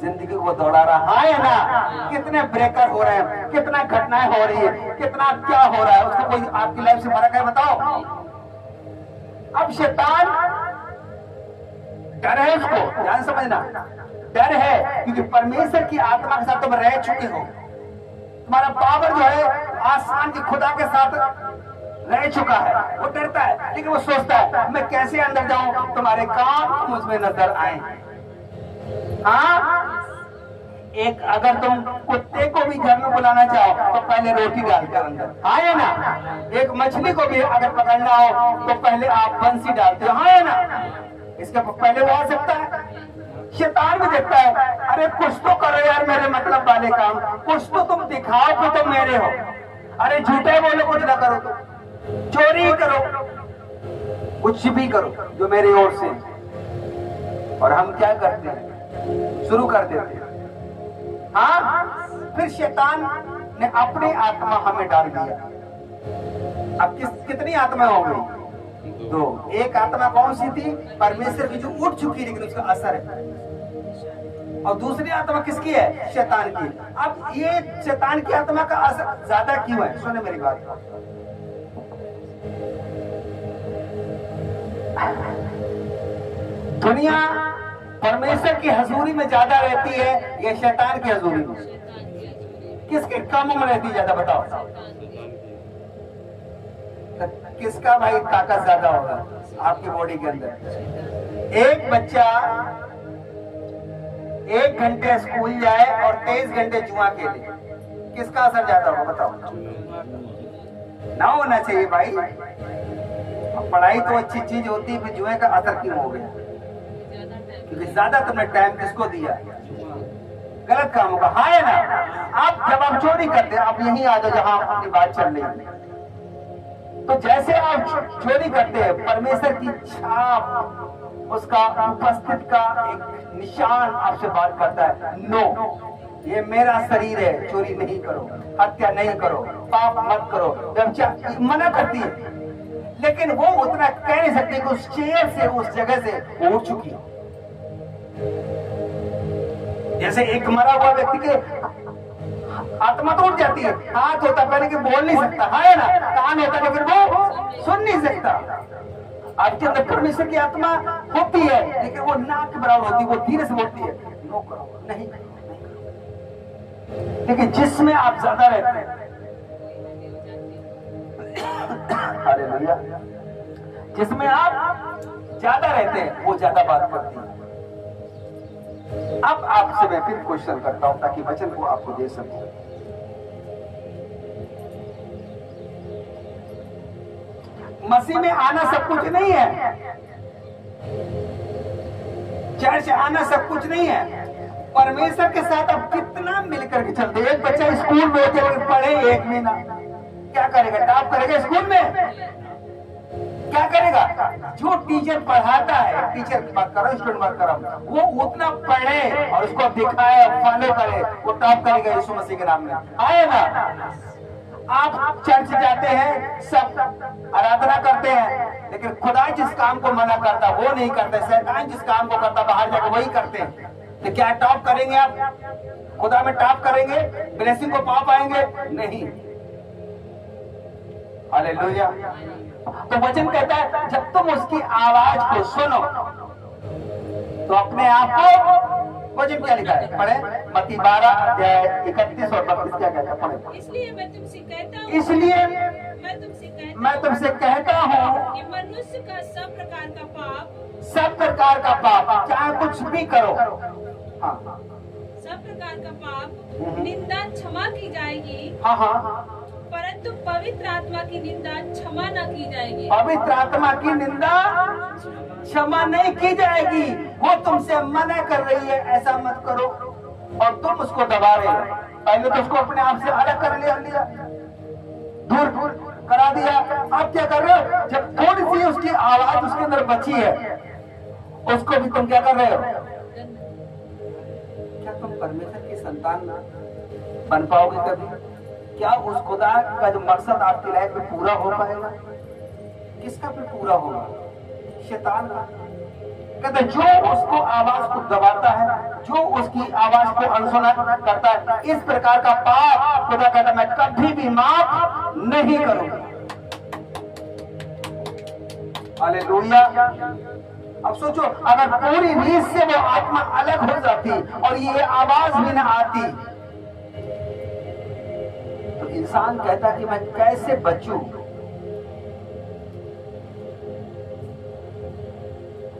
जिंदगी को दौड़ा रहा है ना, कितने ब्रेकर हो रहे हैं, कितना घटनाएं हो रही है, कितना क्या हो रहा है, उसको कोई आपकी लाइफ से फर्क है? बताओ। अब शैतान डर है, उसको ध्यान समझना, डर है, क्योंकि परमेश्वर की आत्मा के साथ तुम रह चुके हो। तुम्हारा पावर जो है आसमान की खुदा के साथ रह चुका है। वो डरता है, लेकिन वो सोचता है मैं कैसे अंदर जाऊं, तुम्हारे काम मुझ में नजर आए। हाँ, एक अगर तुम कुत्ते को भी घर में बुलाना चाहो तो पहले रोटी डालते हो अंदर, हाँ है ना? एक मछली को भी अगर पकड़ना हो तो पहले आप बंसी डालते हो, हाँ है ना? इसके पहले वो आ सकता है। शैतान भी देखता है, अरे कुछ तो करो यार मेरे मतलब वाले काम, कुछ तो तुम दिखाओ कि तुम मेरे हो। अरे झूठे बोलो, कुछ ना करो, तो चोरी करो, कुछ भी करो जो मेरी ओर से। और हम क्या करते हैं? शुरू कर देते हैं। हाँ, फिर शैतान ने अपनी आत्मा हमें डाल दिया। अब कितनी आत्मा हो गई? दो। एक आत्मा कौन सी थी? परमेश्वर की, जो उठ चुकी लेकिन उसका असर है। और दूसरी आत्मा किसकी है? शैतान की। अब ये शैतान की आत्मा का असर ज्यादा क्यों है? सुने मेरी बात, दुनिया परमेश्वर की हजूरी में ज्यादा रहती है या शैतान की हजूरी में? किसके कामों में रहती है ज्यादा? बताओ, किसका भाई ताकत ज्यादा होगा आपकी बॉडी के अंदर? एक बच्चा 1 घंटे स्कूल जाए और 23 घंटे जुआ खेले, किसका असर ज्यादा होगा? बताओ। ना होना चाहिए भाई, पढ़ाई तो अच्छी चीज होती है, फिर जुए का असर क्यों हो गया? क्योंकि ज्यादा तुमने टाइम किसको दिया? गलत काम होगा, हाँ है ना? आप जब आप चोरी करते हैं, आप यहीं आ जाओ जहां अपनी बात चल रही है। तो जैसे आप चोरी करते हैं, परमेश्वर की छाप, उसका उपस्थित का एक निशान आपसे बात करता है, नो ये मेरा शरीर है, चोरी नहीं करो, हत्या नहीं करो, पाप मत करो, व्यभिचार मना करती है। लेकिन वो उतना कह नहीं सकती कि उस चेयर से, उस जगह से वो उठ चुकी है। जैसे एक मरा हुआ व्यक्ति के आत्मा तो उठ जाती है, हाथ होता पहले कि बोल नहीं सकता, है ना, कान होता लेकिन वो सुन नहीं सकता। आपके अंदर परमेश्वर की आत्मा होती है लेकिन वो नाक के बराबर होती है, वो धीरे से बोलती है नो करो, नहीं। लेकिन जिसमें आप ज्यादा रहते हैं, हालेलुया, जिसमें आप ज्यादा रहते हैं वो ज्यादा बात करती है। अब आपसे मैं फिर क्वेश्चन करता हूं ताकि वचन को आपको दे सकूं। मसीह में आना सब कुछ नहीं है, चर्च आना सब कुछ नहीं है। परमेश्वर के साथ अब कितना मिलकर के चलते। एक बच्चा स्कूल में होकर पढ़े 1 महीना, क्या करेगा? टॉप करेगा स्कूल में? क्या करेगा? जो टीचर पढ़ाता है, टीचर की बात करो, स्टूडेंट बात करो, वो उतना पढ़े और उसको दिखाए, फॉलो करे, वो टॉप करेगा यीशु मसीह के नाम में, आए ना। आप चर्च जाते हैं, सब आराधना करते हैं, लेकिन खुदा जिस काम को मना करता वो नहीं करते, शैतान जिस काम को करता बाहर जाकर वही करते हैं। तो क्या टॉप करेंगे आप? खुदा में टॉप करेंगे? ब्लेसिंग को पा पाएंगे? नहीं। हालेलुया। तो वचन कहता है जब तुम उसकी आवाज को सुनो तो अपने आप को, वचन क्या लिखा है? पढ़े मत्ती 12 अध्याय 31 और 32 क्या कहता है? पढ़े। इसलिए मैं तुमसे कहता हूँ, मैं तुमसे कहता हूँ कि मनुष्य का सब प्रकार का पाप, सब प्रकार का पाप, चाहे कुछ भी करो, हाँ, सब प्रकार का पाप निंदा क्षमा की जाएगी, हाँ हाँ, परंतु पवित्र आत्मा की निंदा क्षमा न की जाएगी। पवित्र आत्मा की निंदा क्षमा नहीं की जाएगी। वो तुमसे मना कर रही है ऐसा मत करो और तुम उसको दबा रहे हो। पहले तो उसको अपने आप से अलग कर लिया, दूर करा दिया। अब क्या कर रहे हो? जब थोड़ी सी उसकी आवाज उसके अंदर बची है, उसको भी तुम क्या कर रहे हो? क्या तुम परमेश्वर की संतान बन पाओगे कभी? क्या उस खुदा का जो मकसद आपकी लाइफ में पूरा हो पाएगा? किसका भी पूरा होगा? शैतान का। कहते जो उसको आवाज को दबाता है, जो उसकी आवाज को अनसुना करता है, इस प्रकार का पाप खुदा कहता मैं कभी भी माफ नहीं करूंगा। हालेलुया। अब सोचो अगर पूरी रीत से वो आत्मा अलग हो जाती और ये आवाज भी ना आती तो इंसान कहता कि मैं कैसे बचूं?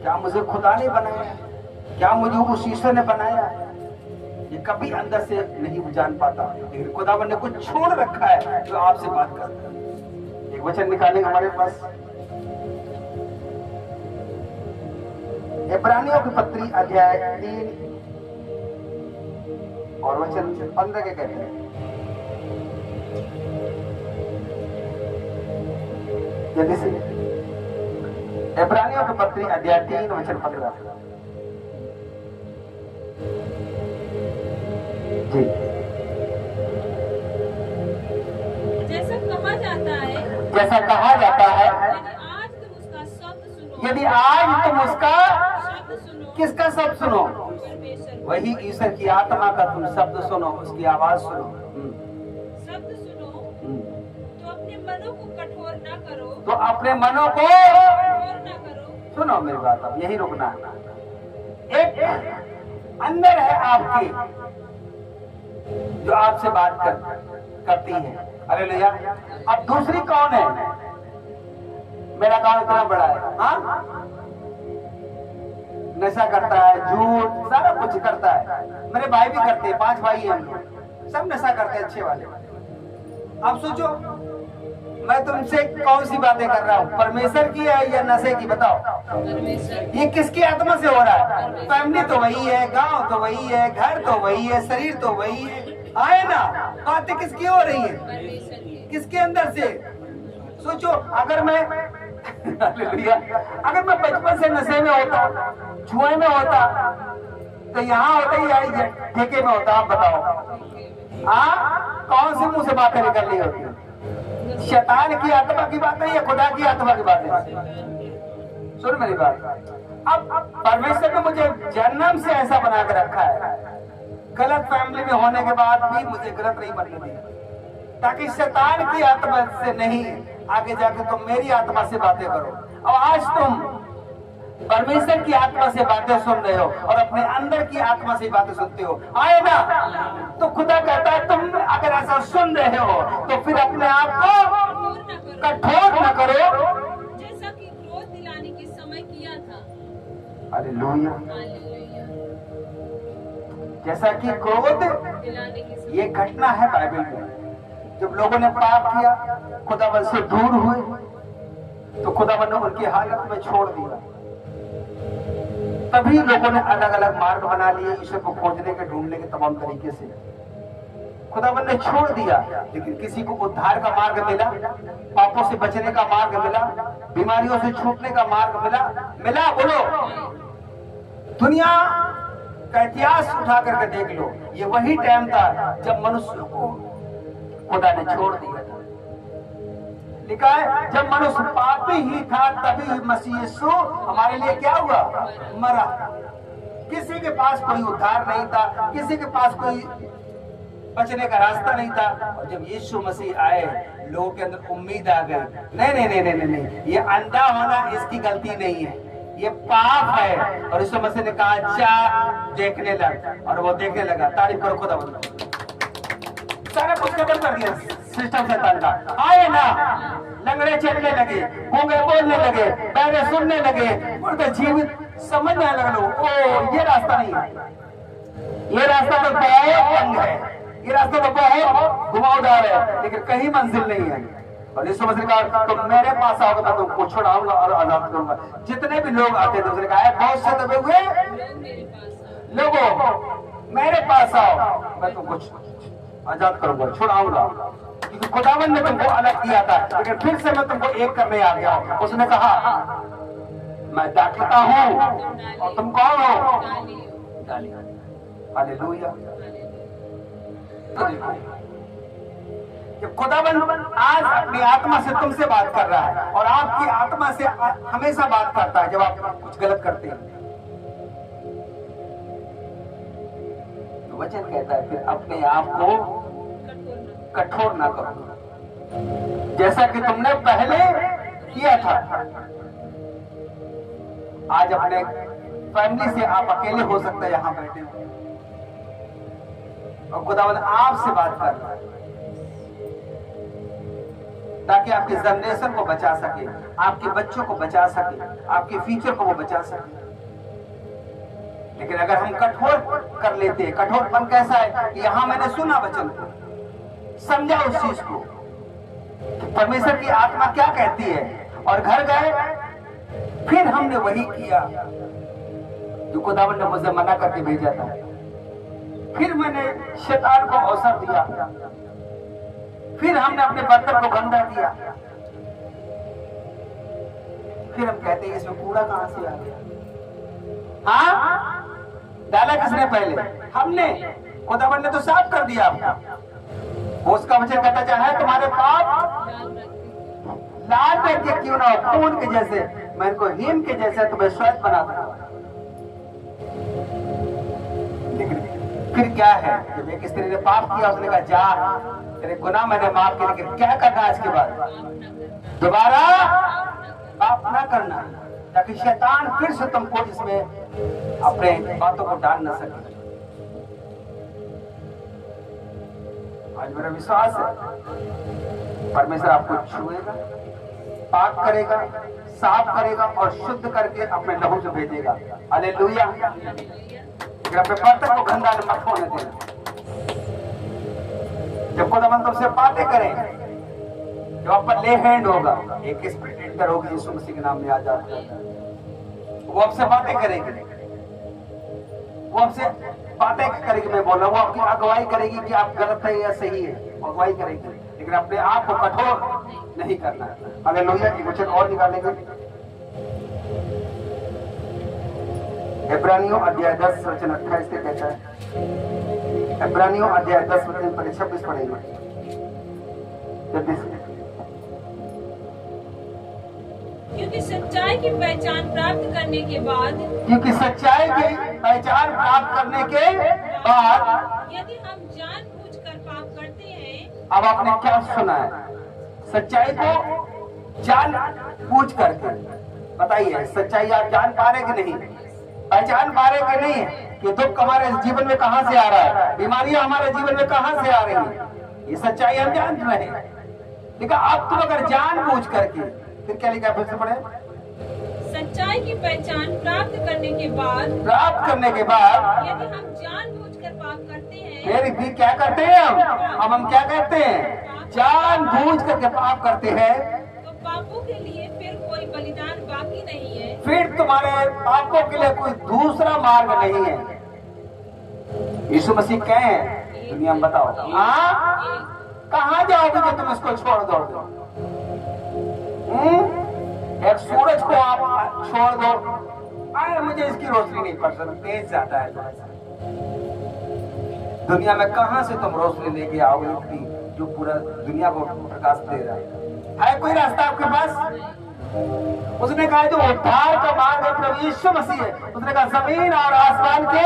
क्या मुझे खुदा ने बनाया? क्या मुझे उस ईश्वर ने बनाया? ये कभी अंदर से नहीं जान पाता, लेकिन खुदावन ने कुछ छोड़ रखा है जो आपसे बात करता है। एक वचन निकालेंगे हमारे पास, इब्रानियों की पत्री अध्याय 3 और वचन 15 के कहते हैं, जल्दी से इब्रानियों की पत्री अध्याय 3 वचन 15 जी। जैसा कहा जाता है, यदि आज तुम उसका शब्द सुनो, किसका शब्द सुनो? परमेश्वर वही ईश्वर की आत्मा का तुम शब्द सुनो, उसकी आवाज सुनो। शब्द सुनो तो अपने मनों को कठोर ना करो, तो अपने मनों को कठोर ना करो। सुनो मेरी बात, अब यही रुकना है। एक अंदर है आपकी जो आपसे बात करती है, हालेलुया। अब दूसरी कौन है? मेरा गांव इतना बड़ा है, हाँ, नशा करता है, झूठ, सारा कुछ करता है। मेरे भाई भी करते हैं, 5 भाई हैं हम लोग, सब नशा करते हैं अच्छे वाले। अब सोचो मैं तुमसे कौन सी बातें कर रहा हूँ, परमेश्वर की है या नशे की? बताओ, परमेश्वर ये किसकी आत्मा से हो रहा है? फैमिली तो वही है, गांव तो वही है, घर तो वही है, शरीर तो वही है, आए ना। बातें किसकी हो रही है? परमेश्वर की। किसके अंदर से? सोचो अगर मैं हालेलुया, अगर मैं बचपन से नशे में होता, जुए में होता, तो यहाँ होता ही आई ठेके में होता। आप बताओ, कौन सी मुंह से बातें निकल रही होती? शैतान की आत्मा की बात है या खुदा की आत्मा की बात है? सुन मेरी बात, अब परमेश्वर ने मुझे जन्म से ऐसा बना के रखा है गलत फैमिली में होने के बाद भी मुझे गलत नहीं बनने दिया, ताकि शैतान की आत्मा से नहीं, आगे जाके तुम मेरी आत्मा से बातें करो। और आज तुम परमेश्वर की आत्मा से बातें सुन रहे हो और अपने अंदर की आत्मा से बातें सुनते हो, आए ना? तो खुदा कहता है तुम अगर ऐसा सुन रहे हो तो फिर अपने आप को कठोर न करो, जैसा कि क्रोध दिलाने के समय किया था। हालेलुया। हालेलुया। जैसा कि क्रोध, दिलाने के समय ये घटना है बाइबल में। जब लोगों ने पाप किया, खुदावन से दूर हुए, तो खुदावन ने उनकी हालत में छोड़ दिया। तभी लोगों ने अलग अलग मार्ग बना लिए ईश्वर को खोजने के, ढूंढने के तमाम तरीके से। खुदावन ने छोड़ दिया, लेकिन किसी को उद्धार का मार्ग मिला, पापों से बचने का मार्ग मिला, बीमारियों से छूटने का मार्ग मिला। बोलो, दुनिया का इतिहास उठा करके देख लो, ये वही टाइम था जब मनुष्य को खुदा ने छोड़ दिया था। लिखा है जब मनुष्य पापी ही था तभी मसीह यीशु हमारे लिए क्या हुआ? मरा। किसी के पास कोई उद्धार नहीं था, किसी के पास कोई बचने का रास्ता नहीं था। और जब यीशु मसीह आए, लोगों के अंदर उम्मीद आ गई। नहीं, ये अंधा होना इसकी गलती नहीं है, ये पाप है। और यीशु मसीह ने कहा जा देखने लग, और वो देखने लगा। तारीफ करो खुदा। सारा कुछ खत्म कर दिया सिस्टम शैतान का। आए ना, लंगड़े चलने लगे, गूंगे बोलने लगे, बहरे सुनने लगे, मुर्दे जीवित समझने लगे। ओ ये रास्ता नहीं है, ये रास्ता तो बहुत तंग है, ये रास्ता तो बहुत घुमावदार है, लेकिन कहीं मंजिल नहीं है। और यीशु मसीह ने कहा तुम मेरे पास आओगे मैं तुमको छुड़ाऊंगा और आजाद करूंगा। जितने भी लोग आते थे, उसने कहा बहुत से दबे हुए लोगों मेरे पास आओ, मैं तुमको आजाद करूंगा, छुड़ाऊंगा। क्योंकि खुदावन ने तुमको अलग किया था, लेकिन फिर से मैं तुमको एक करने आ गया हूं। उसने कहा मैं दाखलता हूं और तुम कौन हो? हालेलुया। जब खुदावन आज अपनी आत्मा से तुमसे बात कर रहा है, और आपकी आत्मा से हमेशा बात करता है जब आप कुछ गलत करते हैं, तो वचन कहता है फिर अपने आप को कठोर ना करो, जैसा कि तुमने पहले किया था। आज अपने फैमिली से आप अकेले हो सकते हैं यहां बैठे हो, और खुदावंद आपसे बात कर रहा है ताकि आपके जनरेशन को बचा सके, आपके बच्चों को बचा सके, आपके फ्यूचर को वो बचा सके। लेकिन अगर हम कठोर कर लेते हैं, कठोरपन कैसा है कि यहां मैंने सुना वचन को, समझा उस चीज को कि परमेश्वर की आत्मा क्या कहती है, और घर गए फिर हमने वही किया जो खुदावंद ने मुझे मना करके भेजा था। फिर मैंने शैतान को अवसर दिया, फिर हमने अपने बर्तन को गंदा किया। फिर हम कहते हैं इसमें कूड़ा कहां से आ गया? हाँ, डाला किसने? पहले हमने। खुदावंद ने तो साफ कर दिया आपको। उसका वचन कहता चाहे तुम्हारे पाप लाल रंग के क्यों ना हो, खून के जैसे, मैं इनको हिम के जैसे तुम्हें श्वेत बना दूंगा। लेकिन फिर क्या है, जब एक स्त्री ने पाप किया, उसने कहा जा तेरे गुनाह मैंने माफ किए, लेकिन क्या करना है इसके बाद? दोबारा पाप ना करना, ताकि शैतान फिर से तुमको इसमें अपने बातों को डाल न सके। आज मेरा विश्वास है परमेश्वर आपको छुएगा, पाक करेगा, साफ करेगा और शुद्ध करके अपने लहू से भेजेगा। हालेलुया। अपने बर्तन को गंदा मत होने देना। जब खुदावंद तुमसे बातें करें, जब आप पर ले हैंड होगा, एक स्पिरिट एंटर होगी यीशु मसीह के नाम में आजाद, वो आपसे बातें करेगी, वो आपसे बातें करेगी। मैं बोल रहा हूँ, वो आपकी अगुवाई करेगी कि आप गलत है या सही है, अगुवाई करेगी, लेकिन अपने आप को कठोर नहीं करना है। हालेलुया। एक वचन और निकालेंगे, इब्रानियों अध्याय 10 वचन 28 से कहता है। इब्रानियों अध्याय 10 वचन 26 पढ़ेंगे। क्योंकि सच्चाई की पहचान प्राप्त करने के बाद, क्योंकि सच्चाई की पहचान प्राप्त करने के बाद यदि हम जानबूझकर पाप करते हैं, अब आपने क्या सुना है? सच्चाई को जान बूझ करके बताइए, सच्चाई आप जान पा रहे कि नहीं, पहचान पा रहे कि नहीं कि दुख हमारे जीवन में कहां से आ रहा है, बीमारियां हमारे जीवन में कहां से आ रही है, ये सच्चाई हम जान रहे हैं। लेकिन अब तुम अगर जान बूझ करके, फिर क्या लिखा फिर से पढ़े, सच्चाई की पहचान प्राप्त करने के बाद यदि हम जानबूझकर पाप करते हैं, फिर भी क्या करते हैं हम क्या कहते हैं? जान बूझ करके पाप करते हैं, तो पापों के लिए फिर कोई बलिदान बाकी नहीं है। फिर तुम्हारे पापों के लिए कोई दूसरा मार्ग नहीं है। यीशु मसीह कहे हैं, दुनिया में बताओ, हाँ कहाँ जाओगे जो तुम इसको छोड़ दोगे? एक सूरज को आप छोड़ दो, अरे मुझे इसकी रोशनी नहीं पसंद, तेज जाता है। दुनिया में कहां से तुम रोशनी लेके आओगे इतनी जो पूरा दुनिया को प्रकाश दे रहा है कोई रास्ता आपके पास? उसने कहा जो उद्धार का मार्ग है प्रभु यीशु मसीह है। उसने कहा जमीन और आसमान के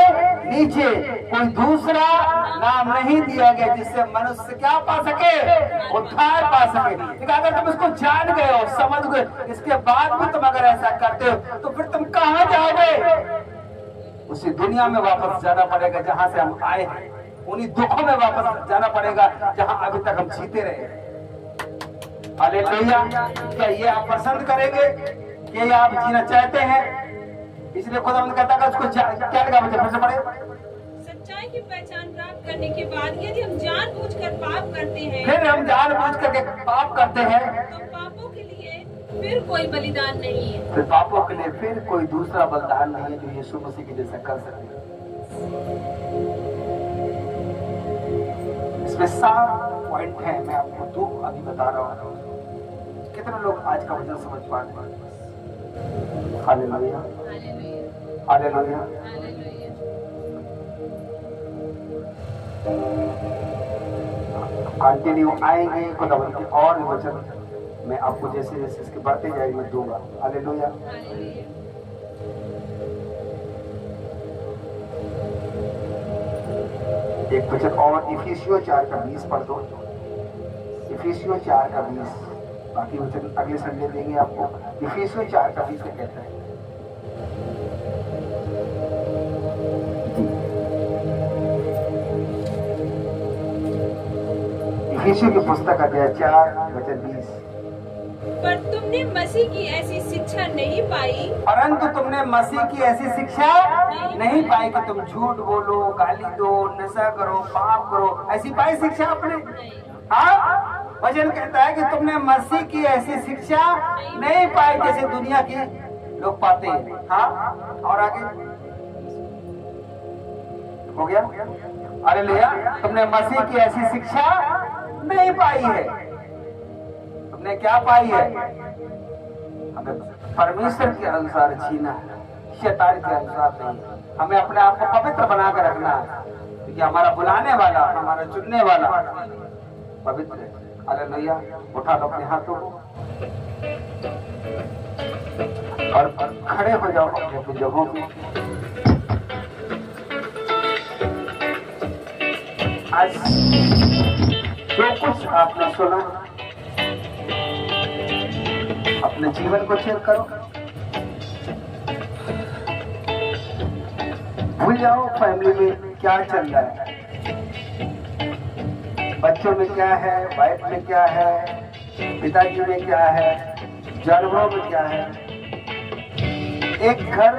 नीचे कोई दूसरा नाम नहीं दिया गया जिससे मनुष्य क्या पा सके, उद्धार पा सके। लेकिन अगर तुम इसको जान गए हो, समझ गए, इसके बाद भी तुम अगर ऐसा करते हो तो फिर तुम कहां जाओगे? उसी दुनिया में वापस जाना पड़ेगा जहां से हम आए हैं, उन्हीं दुखों में वापस जाना पड़ेगा जहां अभी तक हम जीते रहे। हालेलुया। क्या ये आप पसंद करेंगे? क्या ये आप जीना चाहते हैं? इसलिए खुदा कहता है उसको क्या लगा मुझे फिर से पढ़े, सच्चाई की पहचान प्राप्त करने के बाद यदि हम जानबूझकर पाप करते हैं, फिर हम जानबूझ करके पाप करते हैं, तो पापों के लिए फिर कोई बलिदान नहीं है। फिर पापों के लिए फिर कोई दूसरा बलिदान नहीं है जो यीशु मसीह के जैसा कर सके। इसमें 7 पॉइंट है, मैं आपको 2 अभी बता रहा हूँ। कितने लोग आज का वचन समझ पा रहे हैं? Hallelujah, hallelujah. कंटिन्यू आएंगे खुदावंद के और भी वचन मैं आपको जैसे जैसे इसके बढ़ते जाएंगे दूंगा। हालेलुया। एक वचन और इफिसियों 4:20 पढ़ दो। इफिसियों 4:20, बाकी वचन अगले संडे देंगे आपको। इफिसियों 4:20 क्या कहता है? इफिसियों की पुस्तक अध्याय 4:20। पर तुमने मसीह की ऐसी शिक्षा नहीं पाई, परंतु तुमने मसीह की ऐसी शिक्षा नहीं पाई कि तुम झूठ बोलो, गाली दो, नशा करो, पाप करो। ऐसी पाई शिक्षा आपने? हाँ, वचन कहता है कि तुमने मसीह की ऐसी शिक्षा नहीं पाई जैसे दुनिया के लोग पाते हैं। हाँ, और आगे हो गया। अरे लिया, तुमने मसीह की ऐसी शिक्षा नहीं पाई है। तुमने क्या पाई है? हमें परमेश्वर के अनुसार जीना है, शैतान के अनुसार नहीं। हमें अपने आप को पवित्र बना कर रखना है, क्योंकि हमारा बुलाने वाला, हमारा चुनने वाला पवित्र है। हालेलुया। उठा लो अपने हाथों को और खड़े हो जाओ अपनी जगहों पे। आज जो कुछ आपने सुना अपने जीवन को शेयर करो। भूल जाओ फैमिली में क्या चल रहा है, बच्चों में क्या है, वाइफ में क्या है, पिताजी में क्या है, जानवरों में क्या है। एक घर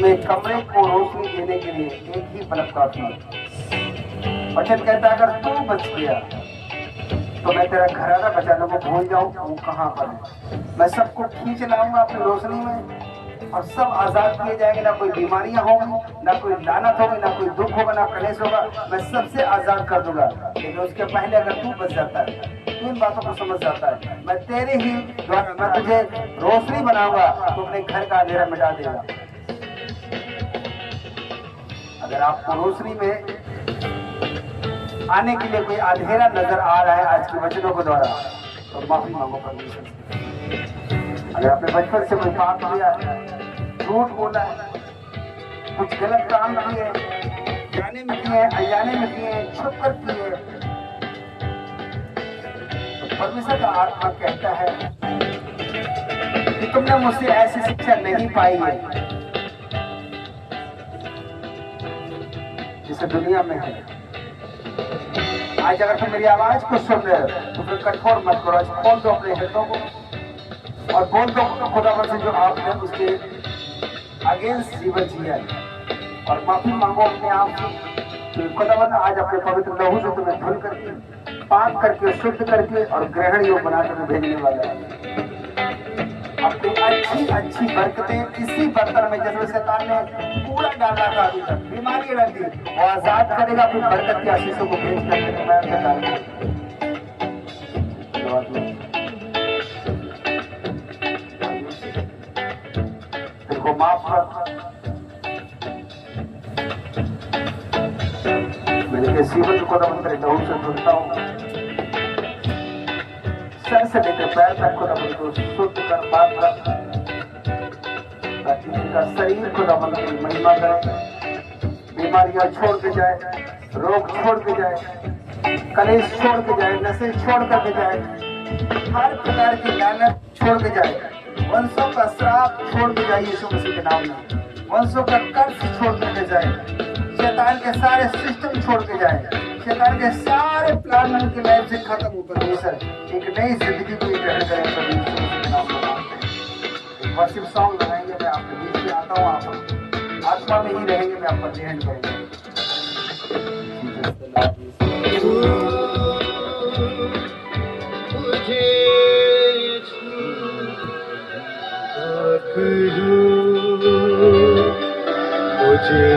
में कमरे को रोशनी देने के लिए एक ही बल्ब काफी है। वचन कहता है अगर तू बच गया तो मैं तेरा घराना बचाने को भूल जाऊं वो कहां पर है। मैं सबको खींच लाऊंगा अपनी रोशनी में और सब आजाद किए जाएंगे। ना कोई बीमारियां होंगी, ना कोई लानत होगी, ना कोई दुख होगा, ना कलेश होगा। मैं सबसे आजाद कर दूंगा। लेकिन उसके पहले अगर तू बच जाता है, तू इन बातों को समझ जाता है, मैं तेरे ही द्वारा मैं तुझे रोशनी बनाऊंगा, तो अपने घर का अंधेरा मिटा देगा। अगर आपको रोशनी में आने के लिए कोई अंधेरा नजर आ रहा है आज के वचनों के द्वारा, तो माफी मांगो परमेश्वर से। अगर आपने बचपन से कोई पाप किया है, झूठ बोला है, कुछ गलत काम किए, जाने में किए हैं, अनजाने में किए हैं, छुप कर किए। तो परमेश्वर का आत्मा कहता है कि तुमने मुझसे ऐसी शिक्षा नहीं पाई है जिसे दुनिया में है। आज अगर तुम मेरी आवाज को सुन रहे हो तो फिर कठोर मत करो। आज खोल दो अपने हृदयों को और बोल दो खुदावन से जो आपने उसके अगेंस्ट जीवन जिया है, और माफी मांगो अपने आप से। खुदावन आज अपने पवित्र लहू से तुम्हें धुल करके, पाक करके, शुद्ध करके और ग्रहण योग बनाकर भेजने वाला है। अपनी अच्छी अच्छी बरकतें इसी बर्तन में, जिसमें शैतान ने पूरा डाला था अभी तक, बीमारी लग दी, और आजाद करेगा अपनी बरकत के आशीषों को भेज करके। मैं आपसे डालूंगा को माफ कर। मेरे जीवन को तेरे लहू से धुलता हूँ, सर से लेकर पैर तक को दमन को शुद्ध कर, बात कर, ताकि इनका शरीर को दमन की महिमा करे, बीमारियां छोड़ के जाए, रोग छोड़ के जाए, कलेश छोड़ के जाए, नशे छोड़ करके जाए, हर प्रकार की लानत छोड़ के जाए, वंशों का श्राप छोड़ के जाए यीशु मसीह के नाम में, वंशों का कर्ज छोड़ के जाए, शैतान के सारे सिस्टम छोड़ के जाए, शैतान के सारे प्लान उनकी लाइफ से खत्म हो। परमेश्वर एक नई जिंदगी को ग्रहण करें। एक वर्शिप सॉन्ग लगाएंगे, मैं आपके बीच में आता हूँ, आप आत्मा में ही रहेंगे, मैं आपका ध्यान करूंगा। मुझे